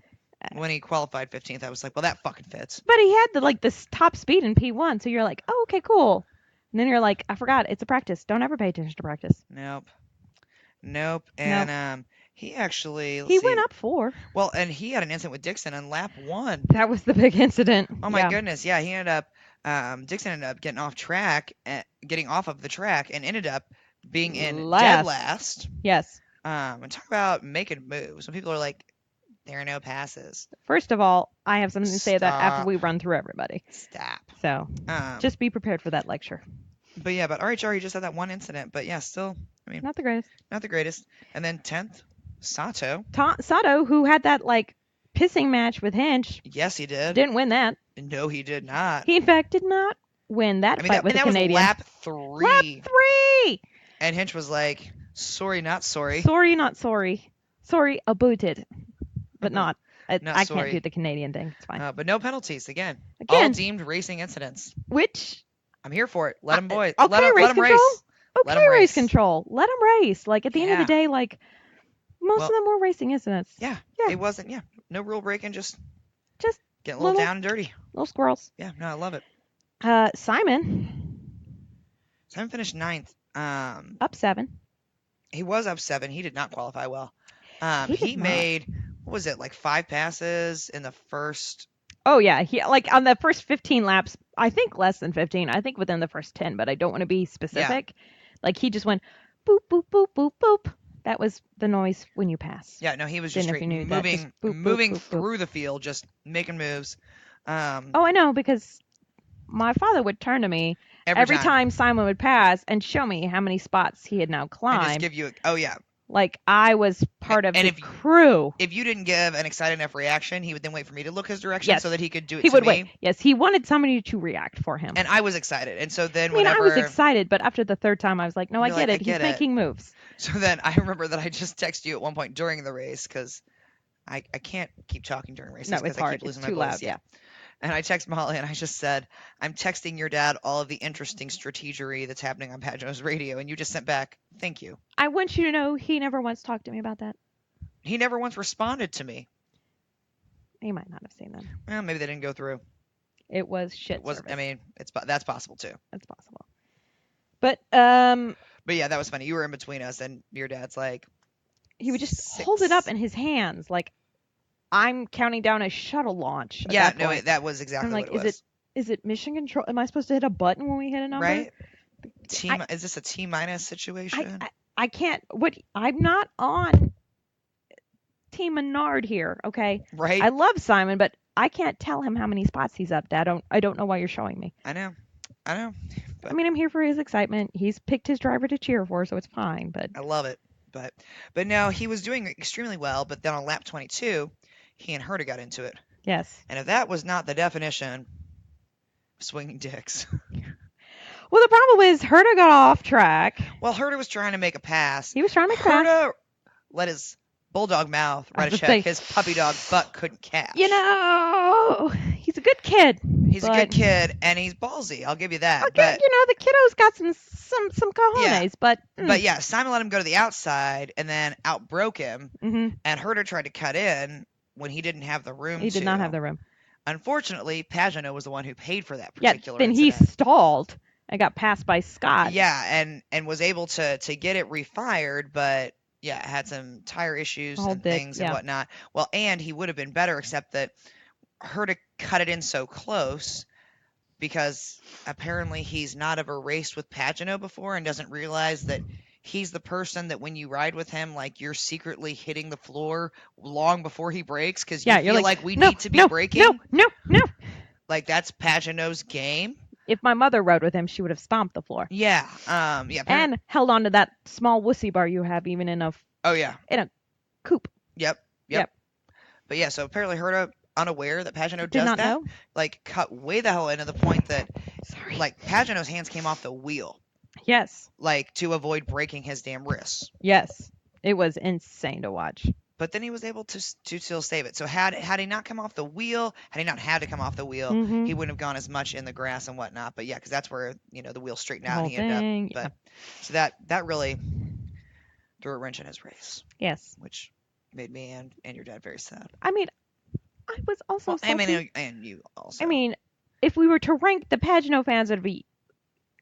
When he qualified 15th, I was like, well, that fucking fits. But he had the top speed in P1, so you're like, oh, okay, cool. And then you're like, I forgot, it's a practice. Don't ever pay attention to practice. Nope. And he actually went up 4. Well, and he had an incident with Dixon on lap 1. That was the big incident. Oh my goodness, yeah. He ended up Dixon ended up getting off of the track and ended up being in dead last. Yes. And talk about making moves. When people are like, there are no passes. First of all, I have something to say that after we run through everybody. Stop. So just be prepared for that lecture. But yeah, but RHR, he just had that one incident. But yeah, still, I mean, not the greatest. Not the greatest. And then 10th, Sato. Sato, who had that pissing match with Hinch. Yes, he did. Didn't win that. No, he did not. He in fact did not win that fight with the Canadian. That was lap 3. Lap 3. And Hinch was like, sorry, not sorry. Sorry, not sorry. Sorry, abooted. But not. I sorry. can't do the Canadian thing. It's fine. But no penalties again. All deemed racing incidents. Which I'm here for it. Let them boy. Okay, let race them control. race. Okay, race control. Let them race. At the end of the day, most of them were racing incidents. Yeah. It wasn't. Yeah. No rule breaking. Just getting a little down and dirty. Little squirrels. Yeah. No, I love it. Simon finished 9th. Up 7. He was up 7. He did not qualify well. He made, what was it, 5 passes in the first? Oh, yeah. He on the first 15 laps, I think less than 15. I think within the first 10, but I don't want to be specific. Yeah. He just went boop, boop, boop, boop, boop. That was the noise when you pass. Yeah, no, he was just moving boop, through boop. the field, just making moves. Oh, I know, because my father would turn to me every time Simon would pass and show me how many spots he had now climbed. And just give you yeah. I was part of the crew. If you didn't give an excited enough reaction, he would then wait for me to look his direction so that he could do it he would me. Wait. Yes, he wanted somebody to react for him. And I was excited. And so then I was excited, but after the third time, I was like, no, I get it. He's making moves. So then I remember that I just texted you at one point during the race because I can't keep talking during races because it's hard. I keep losing it's too my voice. Loud, yeah. And I text Molly and I just said, I'm texting your dad all of the interesting strategery that's happening on Pagano's radio. And you just sent back, thank you. I want you to know he never once talked to me about that. He never once responded to me. He might not have seen them. Well, maybe they didn't go through. It was shit. I mean, that's possible too. That's possible. But yeah, that was funny. You were in between us and your dad's like. He would just hold it up in his hands like I'm counting down a shuttle launch. Yeah, that was exactly what it was. Is it mission control? Am I supposed to hit a button when we hit a number? Right. Is this a T- situation? I can't. I'm not on Team Menard here. Okay. Right. I love Simon, but I can't tell him how many spots he's up. I don't know why you're showing me. I know. But, I mean, I'm here for his excitement. He's picked his driver to cheer for, so it's fine. But I love it. But no, he was doing extremely well. But then on lap 22. He and Herta got into it. Yes. And if that was not the definition of swinging dicks. Well, the problem is Herta got off track. Well, Herta was trying to make a pass. He was trying to make a pass. Herta let his bulldog mouth write a check. His puppy dog butt couldn't catch. He's a good kid. He's a good kid, and he's ballsy. I'll give you that. Okay, but, the kiddo's got some cojones, yeah, but. But yeah, Simon let him go to the outside and then outbroke him, and Herta tried to cut in when he didn't have the room. He did not have the room. Unfortunately, Pagano was the one who paid for that particular then incident. He stalled and got passed by Scott. Yeah, and was able to get it refired, but yeah, had some tire issues and things and whatnot. Well, and he would have been better, except that Herta cut it in so close because apparently he's not ever raced with Pagano before and doesn't realize that he's the person that when you ride with him, you're secretly hitting the floor long before he brakes because you feel like we need to be braking. No. That's Pagano's game. If my mother rode with him, she would have stomped the floor. Yeah. And held on to that small wussy bar you have even in a. Oh yeah. In a coupe. Yep. But yeah, so apparently Herta, unaware that Pagano does not that, know. cut way the hell into the point that sorry. like Pagano's hands came off the wheel, Yes. like to avoid breaking his damn wrists. Yes. It was insane to watch. But then he was able to still save it. So had he not come off the wheel, had he not had to come off the wheel, Mm-hmm. he wouldn't have gone as much in the grass and whatnot. But yeah, because that's where the wheel straightened The out whole and he ended up. thing. But Yeah. so that really threw a wrench in his race, Yes. which made me and your dad very sad. I mean, I was also Well, I salty. mean, and you also. I mean, if we were to rank the Pagano fans, it'd be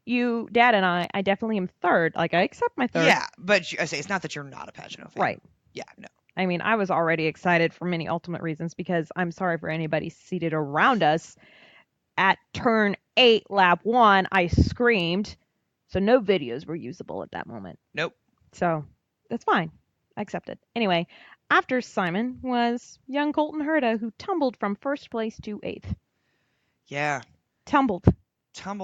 you, Dad, and I definitely am third. Like, I accept my third. Yeah, but I say it's not that you're not a Pagano fan. Right. Yeah, no. I mean, I was already excited for many ultimate reasons because I'm sorry for anybody seated around us. At turn 8, lap 1, I screamed. So no videos were usable at that moment. Nope. So that's fine. I accept it. Anyway, after Simon was young Colton Herta, who tumbled from first place to 8th. Yeah. Tumbled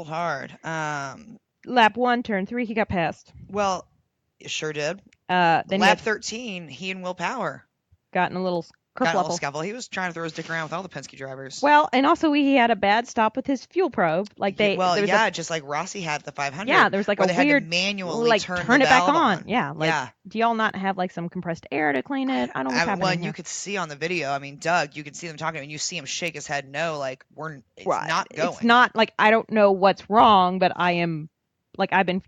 hard. Lap 1, turn 3, he got passed. Well, it sure did. Then lap 13, he and Will Power got in a little got a little kerfluffle. scuffle. He was trying to throw his dick around with all the Penske drivers. Well, and also he had a bad stop with his fuel probe. Like just like Rossi had the 500. Yeah, there was like where a they weird had to manually like turn it the back valve on. Yeah, like yeah. do y'all not have like some compressed air to clean it? I don't know what's happening Well, and here. you could see on the video. I mean, Doug, you could see them talking, and you see him shake his head no, like it's Right. not going. It's not like I don't know what's wrong, but I am like I've been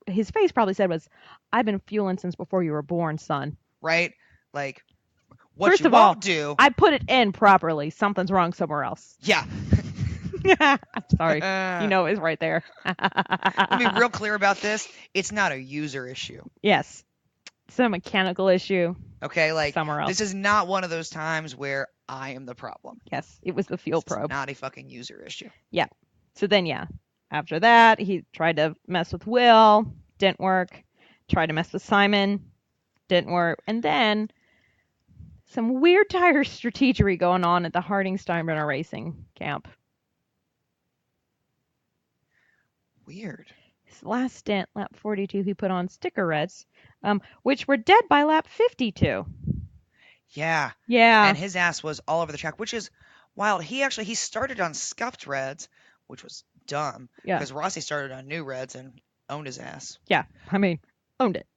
his face probably said was I've been fueling since before you were born, son. Right? Like what First you of all, won't do. I put it in properly. Something's wrong somewhere else. Yeah. I'm sorry. You know it's right there. Let me be real clear about this. It's not a user issue. Yes. It's a mechanical issue. Okay, like somewhere else. This is not one of those times where I am the problem. Yes, it was the fuel probe. Not a fucking user issue. Yeah. So then, after that, he tried to mess with Will, didn't work. Tried to mess with Simon, didn't work. And then some weird tire strategery going on at the Harding Steinbrenner Racing camp. Weird. His last stint, lap 42, he put on sticker reds, which were dead by lap 52. Yeah. Yeah. And his ass was all over the track, which is wild. He started on scuffed reds, which was dumb. Yeah. Because Rossi started on new reds and owned his ass. Yeah. I mean, owned it.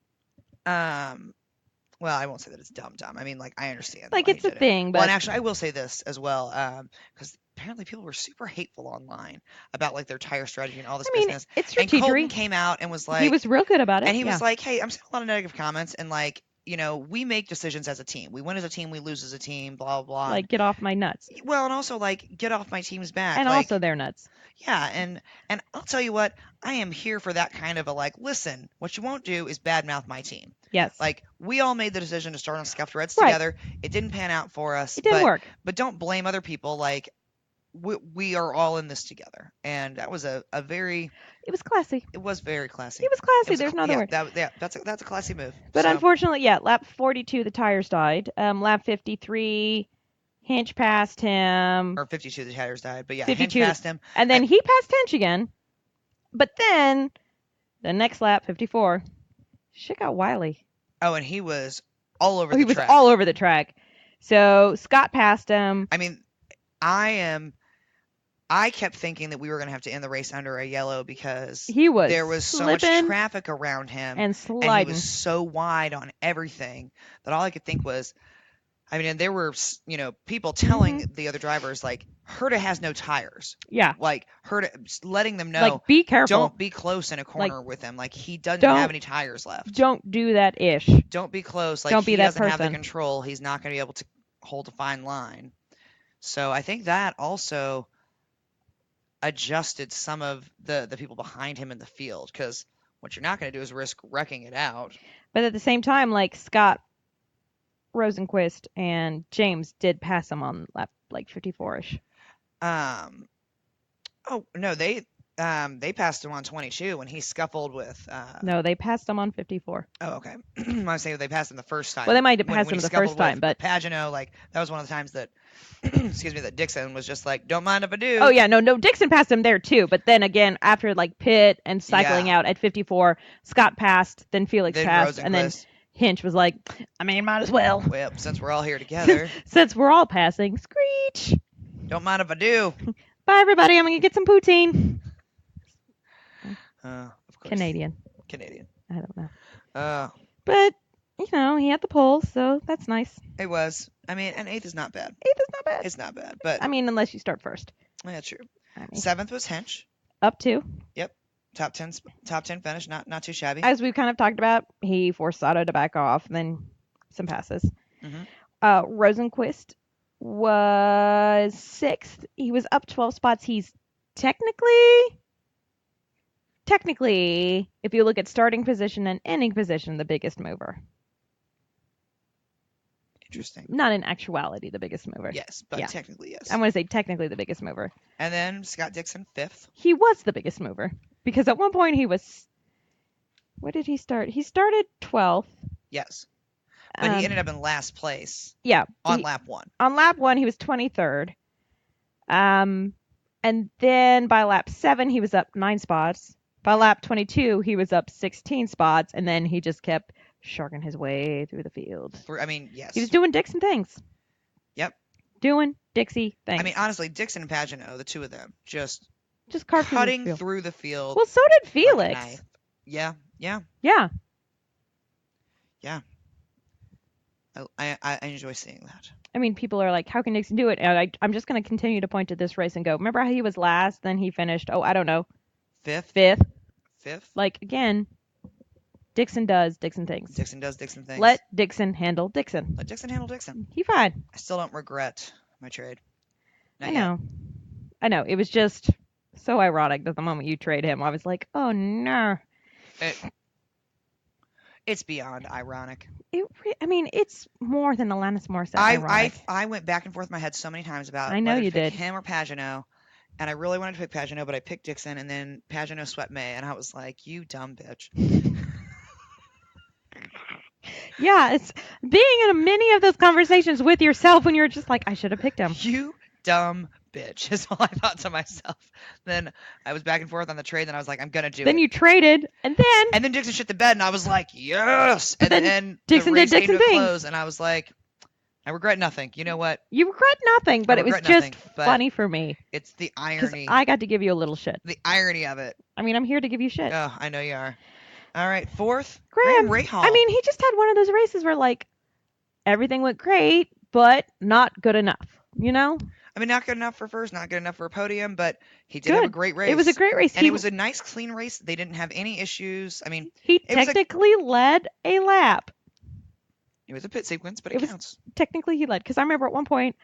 Well, I won't say that it's dumb. I mean, like, I understand. Like, why it's he a did it. thing, but... Well, and actually, I will say this as well, because apparently people were super hateful online about, like, their tire strategy and all this business. It's and Colton strategery. came out and was like... He was real good about it. And he was like, hey, I'm seeing a lot of negative comments, and, like, we make decisions as a team. We win as a team, we lose as a team, blah, blah, blah. Like, get off my nuts. Well, and also, like, get off my team's back. And like, also their nuts. Yeah, and I'll tell you what, I am here for that kind of a, like, listen, what you won't do is badmouth my team. Yes. Like, we all made the decision to start on scuffed reds Right. together. It didn't pan out for us. It didn't work. But don't blame other people. Like, we are all in this together. And that was a very... It was classy. It was very classy. It was classy. There's no other word. That's a classy move. But unfortunately, lap 42, the tires died. Lap 53, Hinch passed him. Or 52, the tires died. But yeah, 52, Hinch passed him. And then he passed Hinch again. But then, the next lap, 54, shit got wily. Oh, and he was all over the track. He was all over the track. So Scott passed him. I mean, I kept thinking that we were going to have to end the race under a yellow because there was so much traffic around him. And sliding. And he was so wide on everything that all I could think was, I mean, and there were, people telling the other drivers, like, Herta has no tires. Yeah. Like, Herta, letting them know. Like, be careful. Don't be close in a corner with him. Like, he doesn't have any tires left. Don't do that ish. Don't be close. Like, don't be he that doesn't person. have the control. He's not going to be able to hold a fine line. So I think that also adjusted some of the people behind him in the field, because what you're not going to do is risk wrecking it out. But at the same time, like, Scott Rosenquist and James did pass him on lap like 54ish. Oh no, they passed him on 22 when he scuffled with. No, they passed him on 54. Oh, okay. I was saying they passed him the first time. Well, they might have passed when him he the first scuffled time, with but Pagano, like, that was one of the times that, excuse me, that Dixon was just like, don't mind if I do. Oh yeah, no, Dixon passed him there too. But then again, after like pit and cycling out at 54, Scott passed, then Felix passed, and then Hinch was like, I mean, might as well. Well, since we're all here together. Since we're all passing, screech. Don't mind if I do. Bye, everybody. I'm going to get some poutine. Of course. Canadian. I don't know. But, he had the pole, so that's nice. It was. I mean, an 8th is not bad. 8th is not bad. It's not bad, but. Unless you start first. Yeah, true. 7th was Hench. Up 2. Yep. Top 10 finish, not too shabby. As we've kind of talked about, he forced Sato to back off, then some passes. Rosenquist was 6th. He was up 12 spots. He's technically, if you look at starting position and ending position, the biggest mover. Interesting. Not in actuality the biggest mover. Yes, but technically, yes. I'm going to say technically the biggest mover. And then Scott Dixon, 5th. He was the biggest mover. Because at one point he was... Where did he start? He started 12th. Yes. But he ended up in last place. Yeah. On lap 1. On lap 1, he was 23rd. And then by lap 7, he was up 9 spots. By lap 22, he was up 16 spots. And then he just kept sharking his way through the field. Yes. He was doing Dixon things. Yep. Doing Dixie things. Honestly, Dixon and Pagano, the two of them, just cutting through the field. Well, so did Felix. Like yeah. I enjoy seeing that. People are like, how can Dixon do it? And I'm just going to continue to point to this race and go, remember how he was last? Then he finished, I don't know. 5th. Like, again, Dixon does Dixon things. Dixon does Dixon things. Let Dixon handle Dixon. Let Dixon handle Dixon. He fine. I still don't regret my trade. I know. It was just so ironic that the moment you trade him, I was like, oh, no. It's beyond ironic. It's more than Alanis Morissette ironic. I went back and forth in my head so many times about I know you did. him or Pagano, and I really wanted to pick Pagano, but I picked Dixon, and then Pagano swept May, and I was like, you dumb bitch. Yeah, it's being in many of those conversations with yourself when you're just like, I should have picked him. You dumb bitch is all I thought to myself. Then I was back and forth on the trade, and I was like, I'm gonna do it. Then you traded, and then Dixon shit the bed, and I was like, yes. And then Dixon the race did Dixon came to a things. close, and I was like, I regret nothing. You know what? You regret nothing, but it was just funny for me. It's the irony. I got to give you a little shit. The irony of it. I'm here to give you shit. Oh, I know you are. All right, 4th, Graham Rahal. He just had one of those races where everything went great, but not good enough. Not good enough for first, not good enough for a podium, but he did have a great race. It was a great race. And it was a nice, clean race. They didn't have any issues. He technically led a lap. It was a pit sequence, but it counts. Technically, he led. Because I remember at one point,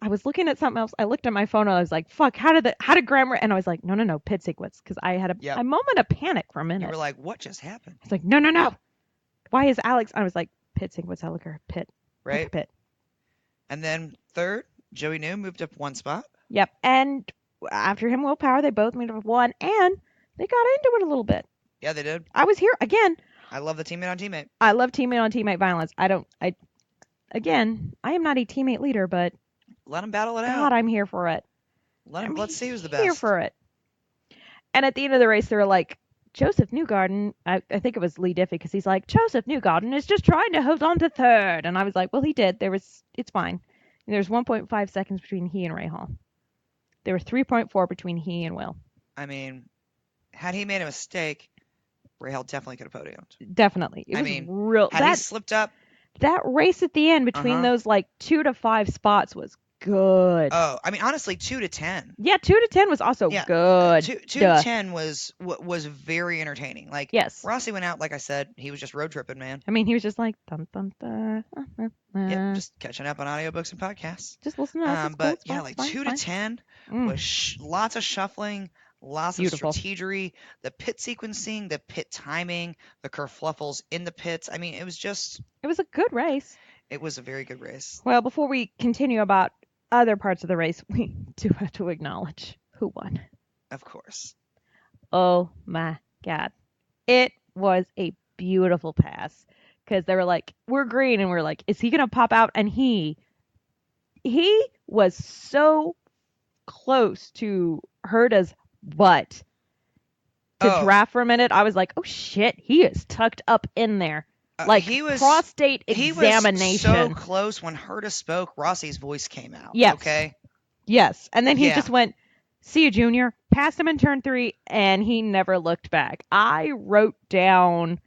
I was looking at something else. I looked at my phone, and I was like, fuck, how did Graham... And I was like, no, pit sequence. Because I had a moment of panic for a minute. You were like, what just happened? I was like, no. Why is Alex... I was like, pit sequence, Elliker, pit. Right. Pit. And then 3rd, Joey New moved up 1 spot. Yep. And after him, Will Power, they both moved up 1, and they got into it a little bit. Yeah, they did. I was here again. I love the teammate on teammate. I love teammate on teammate violence. I am not a teammate leader, but let them battle it out. God, I'm here for it. Let's see who's the best. Here for it. And at the end of the race, they were like, Joseph Newgarden, I think it was Lee Diffie, because he's like, Joseph Newgarden is just trying to hold on to 3rd. And I was like, well, he did. It's fine. And there's 1.5 seconds between he and Rahal. There were 3.4 between he and Will. Had he made a mistake, Rahal definitely could have podiumed. Definitely. It was real. Had he slipped up. That race at the end between those 2 to 5 spots was good. Oh, honestly, 2 to 10. Yeah, 2 to 10 was also good. 2 to 10 was very entertaining. Yes. Rossi went out, like I said, he was just road tripping, man. He was just like, dun, dun, dun, Yep, just catching up on audiobooks and podcasts. Just listen to us. But cool, 2 to 10 was lots of shuffling, lots of strategery, the pit sequencing, the pit timing, the kerfluffles in the pits. It was just... It was a good race. It was a very good race. Well, before we continue about other parts of the race, we do have to acknowledge who won. Of course. Oh my God. It was a beautiful pass. Because they were like, we're green, and we're like, is he going to pop out? And he was so close to Herta's butt to draft for a minute. I was like, oh shit, he is tucked up in there. He was prostate examination. He was so close when Herta spoke, Rossi's voice came out. Yes. Okay. Yes. And then he just went See you, Junior. Passed him in turn 3, and he never looked back. I wrote down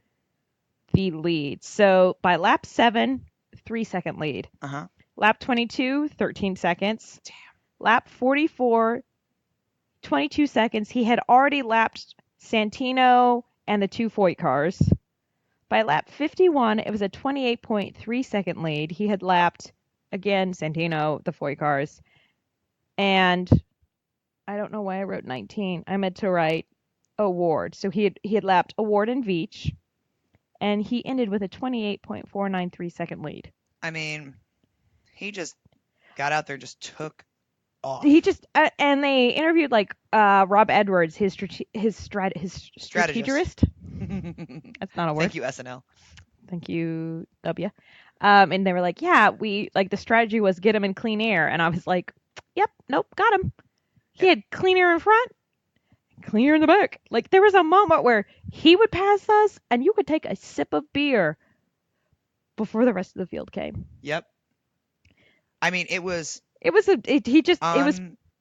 the lead. So by lap 7, 3-second lead. Uh-huh. Lap 22, 13 seconds. Damn. Lap 44, 22 seconds. He had already lapped Santino and the 2 Foyt cars. By lap 51, it was a 28.3 second lead. He had lapped, again, Santino, the Foyt cars. And I don't know why I wrote 19. I meant to write Award. So he had lapped Award and Veach. And he ended with a 28.493 second lead. I mean, he just got out there, just took off. He just and they interviewed like Rob Edwards, his strategist. That's not a word. Thank you, SNL. Thank you, W. And they were like, yeah, we like the strategy was get him in clean air, and I was like, yep, nope, got him. He had clean air in front, clean air in the back. Like there was a moment where he would pass us, and you could take a sip of beer before the rest of the field came. Yep. I mean, it was. It was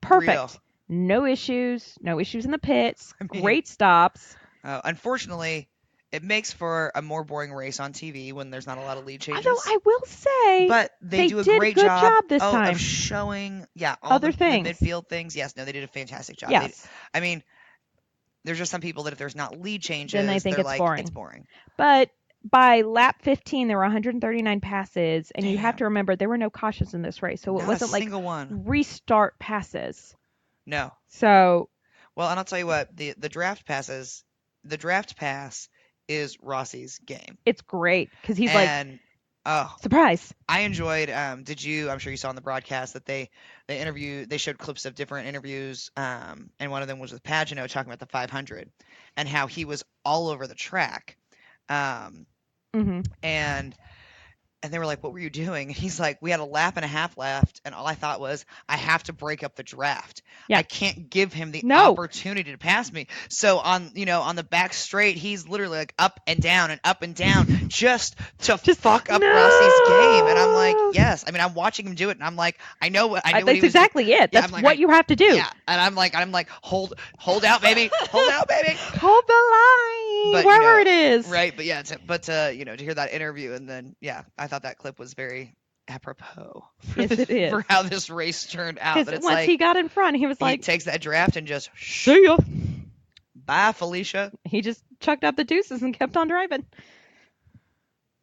perfect. No issues in the pits. I mean, great stops. Unfortunately, it makes for a more boring race on TV when there's not a lot of lead changes. Although I will say, but they do a great good job this time of showing, all other things, the midfield things. Yes, no, they did a fantastic job. Yes. I mean, there's just some people that if there's not lead changes, then they think they're it's like, boring. It's boring. But by lap 15, there were 139 passes, and you have to remember there were no cautions in this race, so it wasn't like restart passes. No. So. Well, and I'll tell you what, the draft pass is Rossi's game. It's great because he's surprise. I enjoyed. I'm sure you saw in the broadcast that they showed clips of different interviews, and one of them was with Pagano talking about the 500 and how he was all over the track. And they were like, what were you doing? And he's like, we had a lap and a half left, and all I thought was, I have to break up the draft. Yeah. I can't give him the opportunity to pass me. So on the back straight, he's literally like up and down just to fuck up Rossi's game. And I'm like, yes. I mean, I'm watching him do it, and I'm like, I know what that's exactly it. That's what you have to do. Yeah. And I'm like, hold out, baby. Hold out, baby. Hold the line. But, wherever it is. Right. But yeah, to hear that interview, and then, I thought that clip was very apropos. Yes, it is. For how this race turned out. But it's once he got in front, he was he takes that draft and just see ya. Bye, Felicia. He just chucked up the deuces and kept on driving.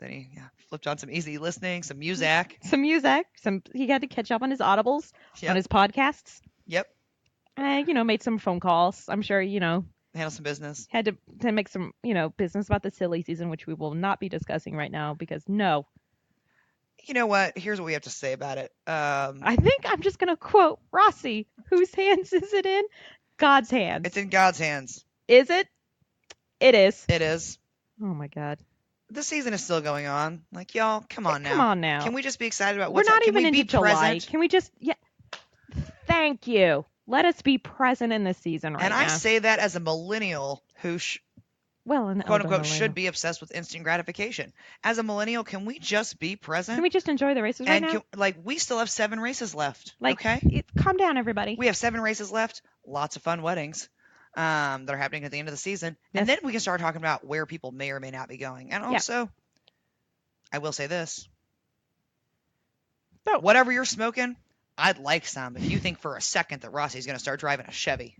Then he flipped on some easy listening, some music. He had to catch up on his audibles, on his podcasts. Yep. Made some phone calls. I'm sure, handle some business. Had to make some, business about the silly season, which we will not be discussing right now because no. You know what? Here's what we have to say about it. I think I'm just going to quote Rossi. Whose hands is it in? God's hands. It's in God's hands. Is it? It is. It is. Oh, my God. The season is still going on. Like, y'all, come on now. Come on now. Can we just be excited about what's We're not Can even we into be July. Present? Can we just... Yeah. Thank you. Let us be present in this season right now. And I say that as a millennial who, an quote unquote, should be obsessed with instant gratification. As a millennial, can we just be present? Can we just enjoy the races right now? We still have 7 races left. Calm down, everybody. We have 7 races left. Lots of fun weddings that are happening at the end of the season. Yes. And then we can start talking about where people may or may not be going. And also, I will say this. So, whatever you're smoking, I'd like some if you think for a second that Rossi's going to start driving a Chevy.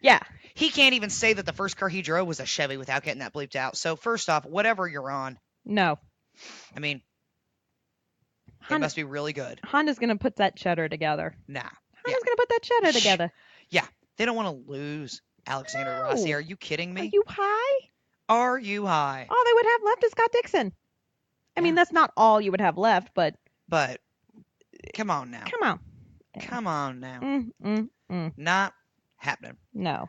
Yeah. He can't even say that the first car he drove was a Chevy without getting that bleeped out. So first off, whatever you're on. No. I mean, it must be really good. Honda's going to put that cheddar together. Nah. Honda's going to put that cheddar together. Yeah. They don't want to lose Alexander Rossi. Are you kidding me? Are you high? Are you high? All they would have left is Scott Dixon. I mean, that's not all you would have left, but... But, come on now. Come on. Come on now. Not happening. No.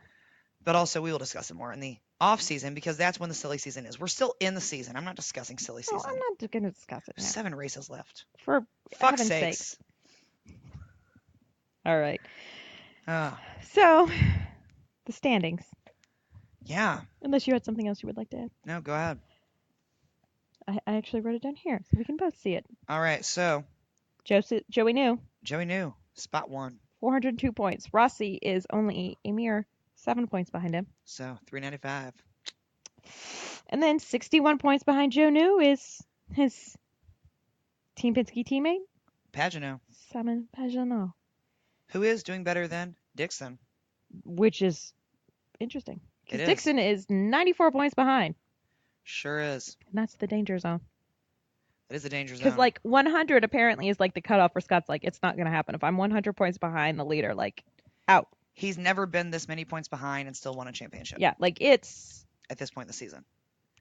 But also, we will discuss it more in the off season because that's when the silly season is. We're still in the season. I'm not discussing silly season. I'm not going to discuss it now. 7 races left. For fuck's sakes. All right. So, the standings. Yeah. Unless you had something else you would like to add. No, go ahead. I actually wrote it down here so we can both see it. All right, so. Joey knew. Joey knew. Spot 1. 402 points. Rossi is only a mere 7 points behind him. So 395. And then 61 points behind Joe New is his Team Penske teammate, Pagano, Simon Pagenaud, who is doing better than Dixon. which is interesting. It Because is. Dixon is 94 points behind. Sure is. And that's the danger zone. It is a danger zone. Because, like, 100 apparently is, like, the cutoff for Scott's, like, it's not going to happen. If I'm 100 points behind the leader, like, out. He's never been this many points behind and still won a championship. Yeah, like, it's At this point in the season.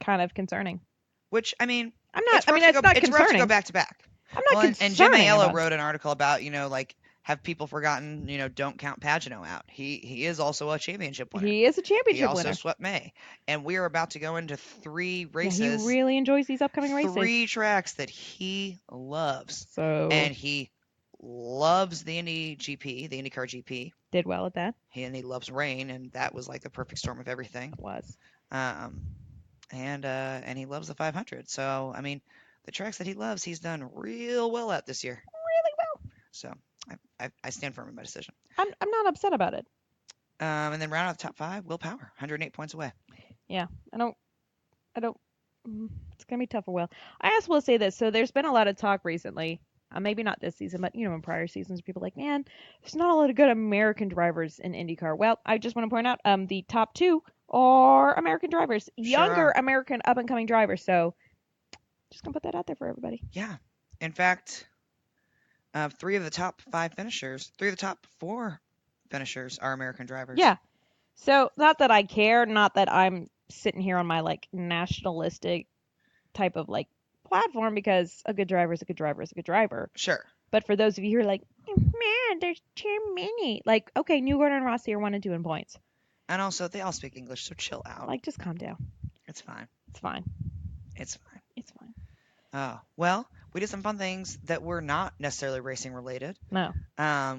kind of concerning. Which, I mean, I'm not, it's rough it's not it's rough to concerning. go back to back. I'm not And concerned. Jim Aiello wrote an article about, like, have people forgotten, don't count Pagano out. He is also a championship winner. He is a championship He also winner. swept May. And we are about to go into 3 Yeah, races. he really enjoys these upcoming races. 3 tracks that he loves. So And he loves the IndyCar GP. did well at that. And he loves rain, and that was like the perfect storm of everything. It was. And he loves the 500. So, I mean, the tracks that he loves, he's done real well at this year. Really well. So, I stand firm in my decision. I'm not upset about it. And then round out the top 5, Will Power, 108 points away. Yeah, I don't. It's gonna be tough for Will. I also will say this. So there's been a lot of talk recently. Maybe not this season, but in prior seasons, people are like, man, there's not a lot of good American drivers in IndyCar. Well, I just want to point out, the top 2 are American drivers, younger American up and coming drivers. So just gonna put that out there for everybody. Yeah. In fact, 3 of the top 5 finishers, 3 of the top 4 finishers are American drivers. Yeah. So not that I care, not that I'm sitting here on my like nationalistic type of like platform, because a good driver is a good driver is a good driver. Sure. But for those of you who are like, man, there's too many. Like, okay, Newgarden and Rossi are 1 and 2 in points. And also, they all speak English, so chill out. Like, just calm down. It's fine. It's fine. It's fine. It's fine. Oh, well, we did some fun things that were not necessarily racing related. No.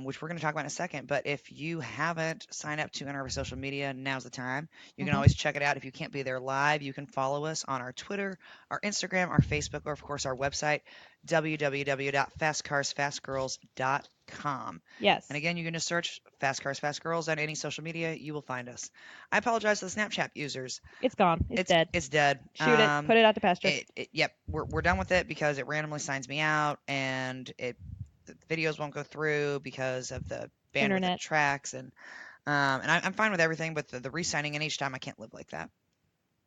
Which we're going to talk about in a second. But if you haven't signed up to any of our social media, now's the time. You can always check it out. If you can't be there live, you can follow us on our Twitter, our Instagram, our Facebook, or of course our website, www.fastcarsfastgirls.com. Yes. And again, you can just search Fast Cars Fast Girls on any social media. You will find us. I apologize to the Snapchat users. It's gone. It's dead. It's dead. Shoot it. Put it out to pasture. Yep. We're done with it because it randomly signs me out, and the videos won't go through because of the bandwidth Internet. of tracks, and I'm fine with everything, but the re-signing in each time, I can't live like that.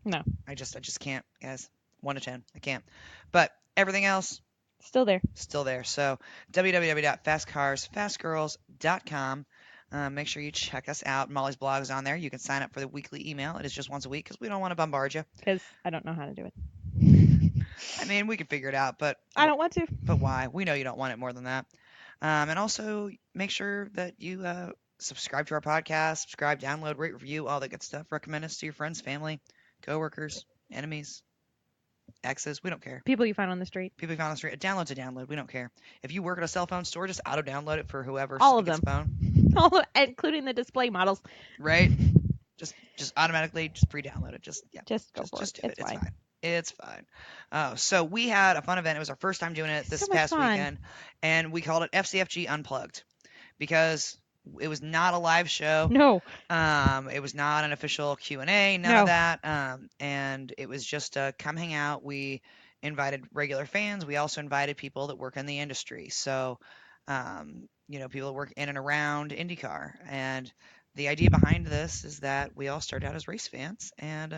No. I just can't, guys. 1 to 10, I can't. But everything else, Still there. still there. So www.fastcarsfastgirls.com. Make sure you check us out. Molly's blog is on there. You can sign up for the weekly email. It is just once a week because we don't want to bombard you. Because I don't know how to do it. I mean, we can figure it out, but I don't want to. But why? We know you don't want it more than that. And also make sure that you subscribe to our podcast, subscribe, download, rate, review, all that good stuff. Recommend us to your friends, family, coworkers, enemies, exes. We don't care. People you find on the street. People you found on the street. A download's a download. We don't care. If you work at a cell phone store, just auto-download it for whoever All of gets them. phone. Including the display models. Right? Just automatically just pre-download it. Just go for just it. do it. It's fine. It's fine. So we had a fun event. It was our first time doing it this So much past fun. weekend, and we called it FCFG Unplugged because it was not a live show. No. It was not an official Q&A, none No. of that. And it was just come hang out. We invited regular fans. We also invited people that work in the industry. So, people that work in and around IndyCar. And the idea behind this is that we all started out as race fans, and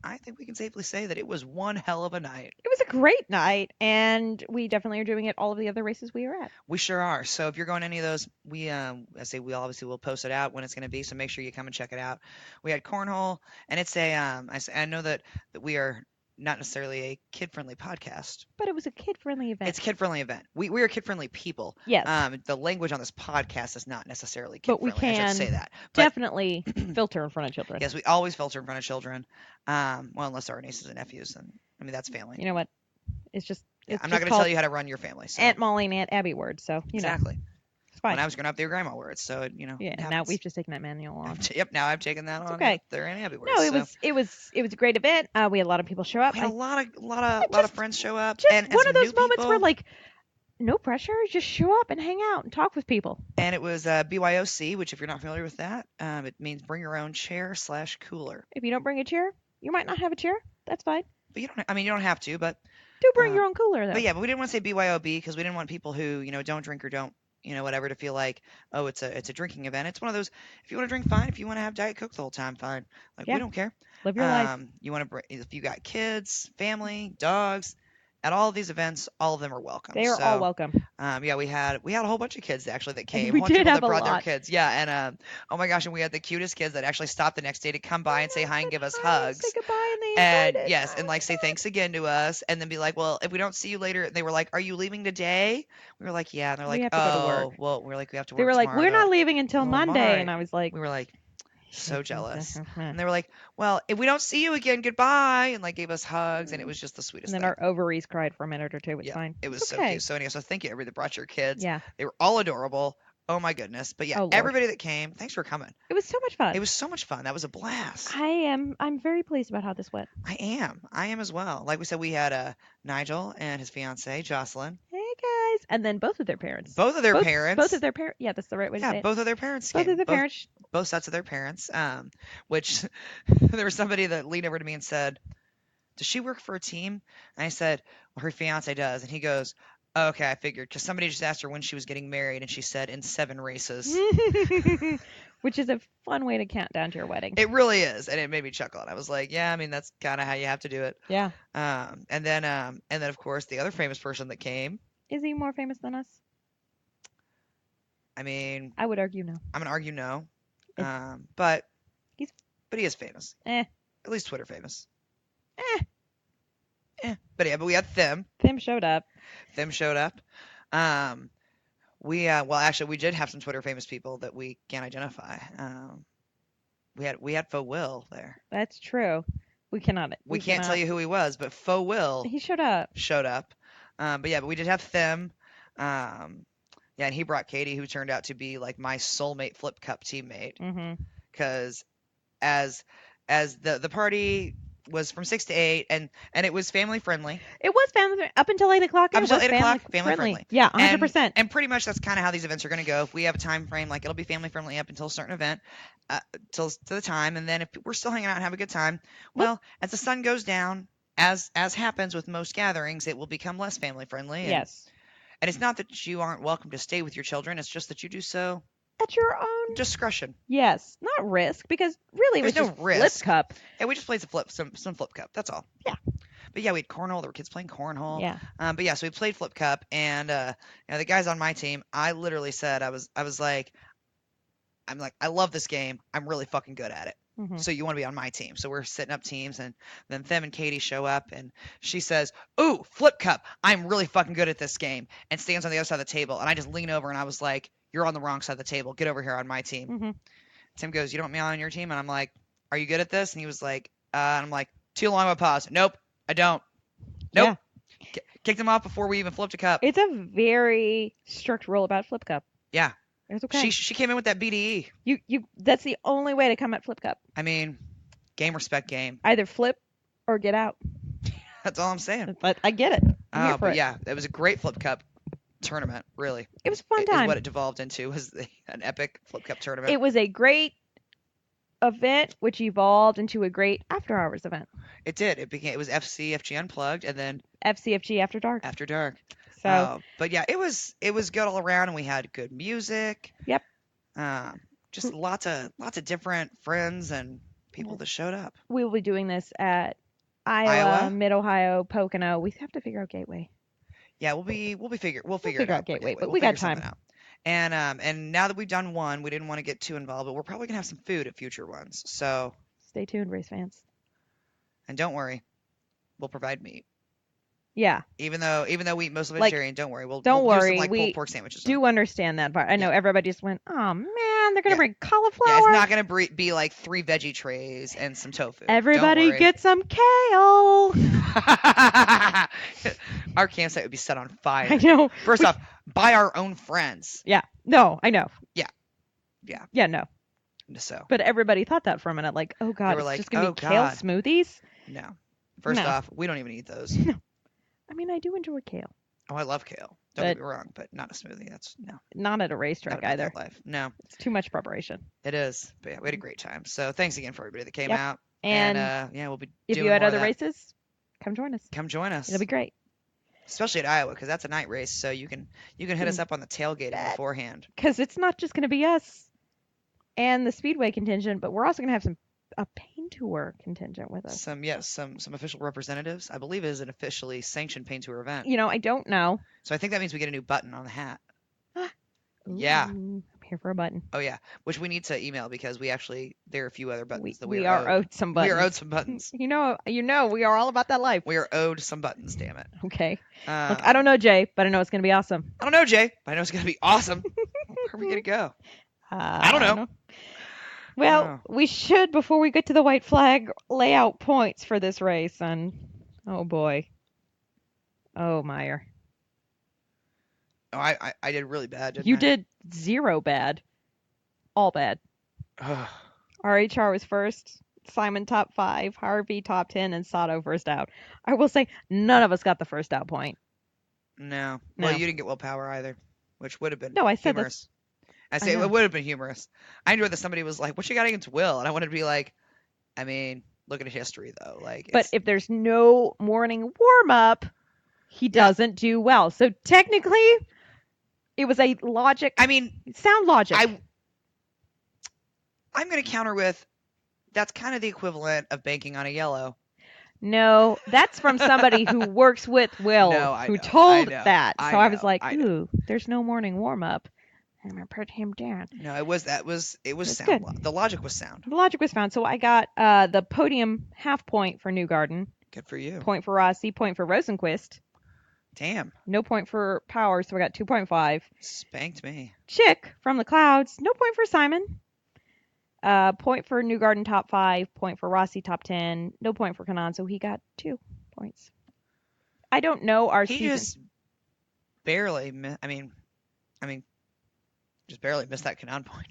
I think we can safely say that it was one hell of a night. It was a great night, and we definitely are doing it all of the other races we were at. We sure are. So if you're going to any of those, we obviously will post it out when it's going to be. So make sure you come and check it out. We had cornhole, and it's I know that we are not necessarily a kid-friendly podcast. But it was a kid-friendly event. It's a kid-friendly event. We are kid-friendly people. Yes. The language on this podcast is not necessarily But we kid-friendly. I can should say that. But definitely filter in front of children. yes, we always filter in front of children. Well, unless they're our nieces and nephews, and that's family. You know what? It's just Yeah, I'm not going to tell you how to run your family. So. Aunt Molly and Aunt Abby words, so Exactly. It's fine. When I was growing up, they were grandma words, so it Yeah, it and now happens. we've just taken that manual on. Yep, now I've taken that It's on. okay. Yep, they're Aunt Abby words. No, so. it was a great event. We had a lot of people show up. We had a lot of friends show up. Just and one some of those new moments people. where like no pressure. Just show up and hang out and talk with people. And it was BYOC, which if you're not familiar with that, it means bring your own chair/cooler. If you don't bring a chair, you might not have a chair. That's fine. But you don't. I mean, you don't have to. But Do bring your own cooler, though. But yeah, but we didn't want to say BYOB because we didn't want people who don't drink or don't whatever to feel like, oh, it's a drinking event. It's one of those, if you want to drink, fine. If you want to have Diet Coke the whole time, fine. Like, Yeah. we don't care. Live your life. You want to bring, if you got kids, family, dogs, at all of these events, all of them are welcome. They are all welcome. Yeah, we had a whole bunch of kids actually that came. We A bunch did of people have that a brought their lot. kids. Yeah, and oh my gosh, and we had the cutest kids that actually stopped the next day to come by and say hi and give us hugs. Say goodbye and they And invited. yes, and like say thanks again to us, and then be like, well, if we don't see you later, and they were like, are you leaving today? We were like, yeah, and they're We like, have to go to oh, work. well, we're like, we have to work. They were like, tomorrow, we're not though." leaving until Oh, Monday, my. and I was like, We were like, so jealous, and they were like, well, if we don't see you again, goodbye, and like gave us hugs, and it was just the sweetest and then thing. our ovaries cried for a minute or two. It's Yeah, fine. it was It's so okay. cute. So anyway, so thank you everybody that brought your kids. Yeah, They were all adorable. Oh my goodness. But yeah, Oh, Lord. everybody that came, thanks for coming. it was so much fun. It was so much fun. That was a blast. I'm very pleased about how this went. I am as well. Like we said, we had Nigel and his fiance Jocelyn. Hey guys, and then both of their parents. Both of their parents. Both of their parents. Yeah, that's the right way to say Yeah, it. both of their parents Both came. of their parents. Both sets of their parents. Which there was somebody that leaned over to me and said, "Does she work for a team?" And I said, "Well, her fiance does." And he goes, oh, "Okay, I figured." Because somebody just asked her when she was getting married, and she said, "In 7 races." Which is a fun way to count down to your wedding. It really is, and it made me chuckle. And I was like, "Yeah, I mean that's kind of how you have to do it." Yeah. And then of course the other famous person that came. Is he more famous than us? I mean, I would argue no. I'm gonna argue no. It's- But He's- he is famous. Eh. At least Twitter famous. Eh. But yeah, but we had them. Them showed up. Them showed up. Well, actually, we did have some Twitter famous people that we can't identify. We had Faux Will there. That's true. We cannot. We can't tell you who he was, but Faux Will He showed up. showed up. But we did have them. Yeah, and he brought Katie, who turned out to be like my soulmate Flip Cup teammate. Mm-hmm. Because as the party was from 6 to 8, and it was family friendly. It was family up until 8 o'clock. Up It until was 8 o'clock, family friendly. Yeah, 100%. And pretty much that's kind of how these events are going to go. If we have a time frame, like it'll be family friendly up until a certain event, till to the time, and then if we're still hanging out and have a good time, well, as the sun goes down, as happens with most gatherings, it will become less family friendly. And, Yes. And it's not that you aren't welcome to stay with your children. It's just that you do so At your own discretion. Yes, not risk, because really it was There's no just risk. Flip Cup. Yeah, we just played some Flip Cup. That's all. Yeah. But yeah, we had cornhole. There were kids playing cornhole. Yeah. But yeah, so we played Flip Cup, and the guys on my team, I literally said I was like, I love this game. I'm really fucking good at it. Mhm. So you want to be on my team? So we're setting up teams, and then them and Katie show up, and she says, "Ooh, Flip Cup! I'm really fucking good at this game," and stands on the other side of the table, and I just lean over and I was like, "You're on the wrong side of the table. Get over here on my team." Mhm. Tim goes, "You don't want me on your team?" And I'm like, "Are you good at this?" And he was like, and I'm like, "Too long of a pause. Nope, I don't. Nope." Kicked him off before we even flipped a cup. It's a very strict rule about Flip Cup. Yeah. It's okay. She came in with that BDE. You that's the only way to come at Flip Cup. I mean, game respect game. Either flip or get out. That's all I'm saying. But I get it. I'm here for But it. yeah, it was a great Flip Cup tournament, really. It was a fun Is time. what it devolved into was an epic Flip Cup tournament. It was a great event, which evolved into a great after hours event. It did. It was FCFG Unplugged, and then FCFG After Dark. After Dark. So but yeah, it was good all around, and we had good music. Yep. Just lots of different friends and people that showed up. we will be doing this at Iowa? Mid Ohio, Pocono. We have to figure out Gateway. Yeah, we'll figure it figure out. out Gateway, but We'll we got figure something time. out. And now that we've done one, we didn't want to get too involved, but we're probably gonna have some food at future ones. So, Stay tuned, race fans. and don't worry, we'll provide meat. Yeah, Even though we eat mostly Like, vegetarian, don't worry. We'll don't do worry, some like we pulled pork sandwiches. do understand that part. I know everybody just went, oh man, they're gonna Yeah. bring cauliflower. Yeah, it's not gonna be like 3 veggie trays and some tofu. Don't Everybody worry. get some kale. Our campsite would be set on fire. I know. First off, by our own friends. Yeah. No, I know. Yeah. Yeah, no. So But everybody thought that for a minute, like, oh god, were it's like, just gonna "Oh, be kale God." smoothies. no. First No. off, we don't even eat those. I mean, I do enjoy kale. Oh, I love kale. Don't get but me wrong, but not a smoothie. That's no, not at a not racetrack about either. that life. No, It's too much preparation. it is. But yeah, we had a great time. So thanks again for everybody that came Yep. out. And And yeah, we'll be if you doing had more of other that. races, come join us. Come join It'll us, be great. especially at Iowa, because that's a night race. So you can hit us up on the tailgating beforehand. Because it's not just going to be us and the Speedway contingent, but we're also going to have a paint tour contingent with us. Some official representatives. I believe it is an officially sanctioned paint tour event. I don't know. So I think that means we get a new button on the hat. Ooh, Yeah. I'm here for a button. Oh yeah, which we need to email because there are a few other buttons that We are owed some buttons. We are owed some buttons. We are all about that life. We are owed some buttons. Damn it. Okay. Look, I don't know, Jay, but I know it's going to be awesome. I don't know, Jay, but I know it's gonna be awesome. Where are we gonna go? I don't know. Well, we should, before we get to the white flag, lay out points for this race. And oh boy. Oh, Meyer. Oh, I did really bad, didn't I? You did 0 bad. All bad. Ugh. RHR was first, Simon top 5, Harvey top 10, and Sato first out. I will say none of us got the first out point. No. No. Well, you didn't get willpower either, which would have been No, I said humorous. I say know. it would have been humorous. I enjoyed that somebody was like, "What you got against Will?" And I wanted to be like, I mean, look at history though. Like, But it's, if there's no morning warm up, he doesn't do well. So technically, it was a logic. I mean, sound logic. I'm going to counter with that's kind of the equivalent of banking on a yellow. No, that's from somebody who works with Will, who told that. So I was like, ooh, there's no morning warm up. I'm gonna put him down. No, it was sound. Good. The logic was sound. The logic was found. So I got the podium half point for Newgarden. Good for you. Point for Rossi. Point for Rosenquist. Damn. No point for Power, so I got 2.5. Spanked me. Chick from the clouds. No point for Simon. Point for Newgarden top 5. Point for Rossi top 10. No point for Kanan, so he got 2 points. I don't know our season. He just barely. Just barely missed that Kanan point.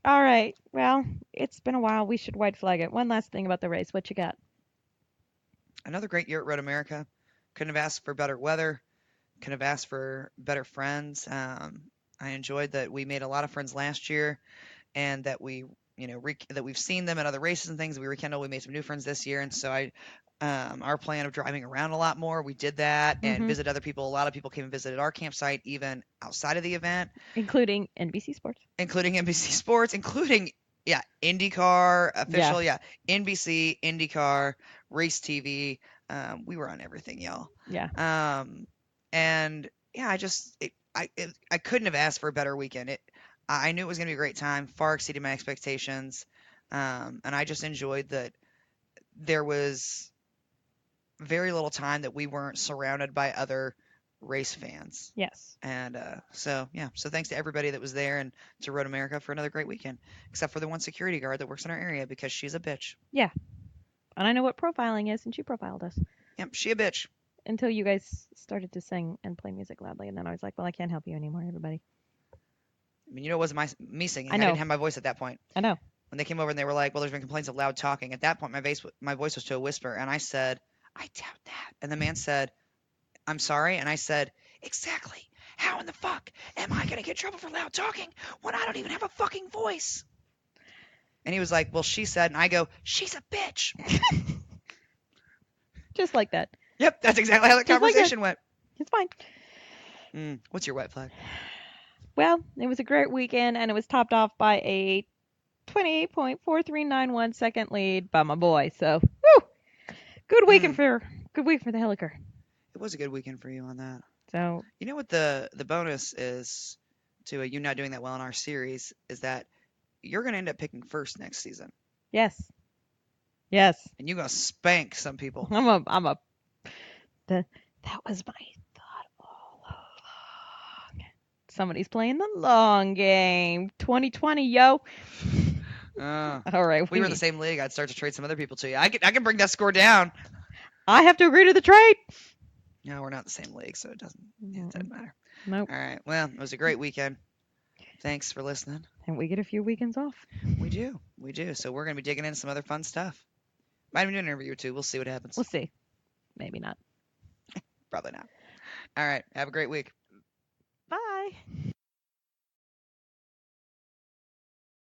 All right. Well, it's been a while. We should white flag it. One last thing about the race. What you got? Another great year at Road America. Couldn't have asked for better weather. Couldn't have asked for better friends. I enjoyed that we made a lot of friends last year, and that we, that we've seen them at other races and things. We rekindled. We made some new friends this year, and so our plan of driving around a lot more, we did that and visit other people. A lot of people came and visited our campsite, even outside of the event, including NBC Sports, including IndyCar official, NBC, IndyCar, Race TV. We were on everything, y'all. Yeah. And yeah, I couldn't have asked for a better weekend. I knew it was going to be a great time, far exceeded my expectations. And I just enjoyed that there was very little time that we weren't surrounded by other race fans. Yes. And so thanks to everybody that was there and to Road America for another great weekend, except for the one security guard that works in our area because she's a bitch. Yeah. And I know what profiling is, and she profiled us. Yep, she a bitch. Until you guys started to sing and play music loudly, and then I was like, well, I can't help you anymore, everybody. I mean, it wasn't me singing. I know. I didn't have my voice at that point. I know. When they came over and they were like, well, there's been complaints of loud talking. At that point, my voice was to a whisper, and I said, I doubt that. And the man said, I'm sorry. And I said, exactly. How in the fuck am I going to get in trouble for loud talking when I don't even have a fucking voice? And he was like, well, she said, and I go, she's a bitch. Just like that. Yep, that's exactly how the conversation went. It's fine. What's your white flag? Well, it was a great weekend, and it was topped off by a 28.4391 second lead by my boy. So, woo! Good weekend for the Hilliker. It was a good weekend for you on that. So, you know what the bonus is to you not doing that well in our series is that you're going to end up picking first next season. Yes. And you're going to spank some people. That was my thought all along. Somebody's playing the long game. 2020, yo. All right. We were in the same league. I'd start to trade some other people to you. I can bring that score down. I have to agree to the trade. No, we're not in the same league, so it doesn't matter. Nope. All right. Well, it was a great weekend. Thanks for listening. And we get a few weekends off. We do. So we're going to be digging into some other fun stuff. Might even do an interview or two. We'll see what happens. We'll see. maybe not. Probably not. All right. Have a great week. Bye.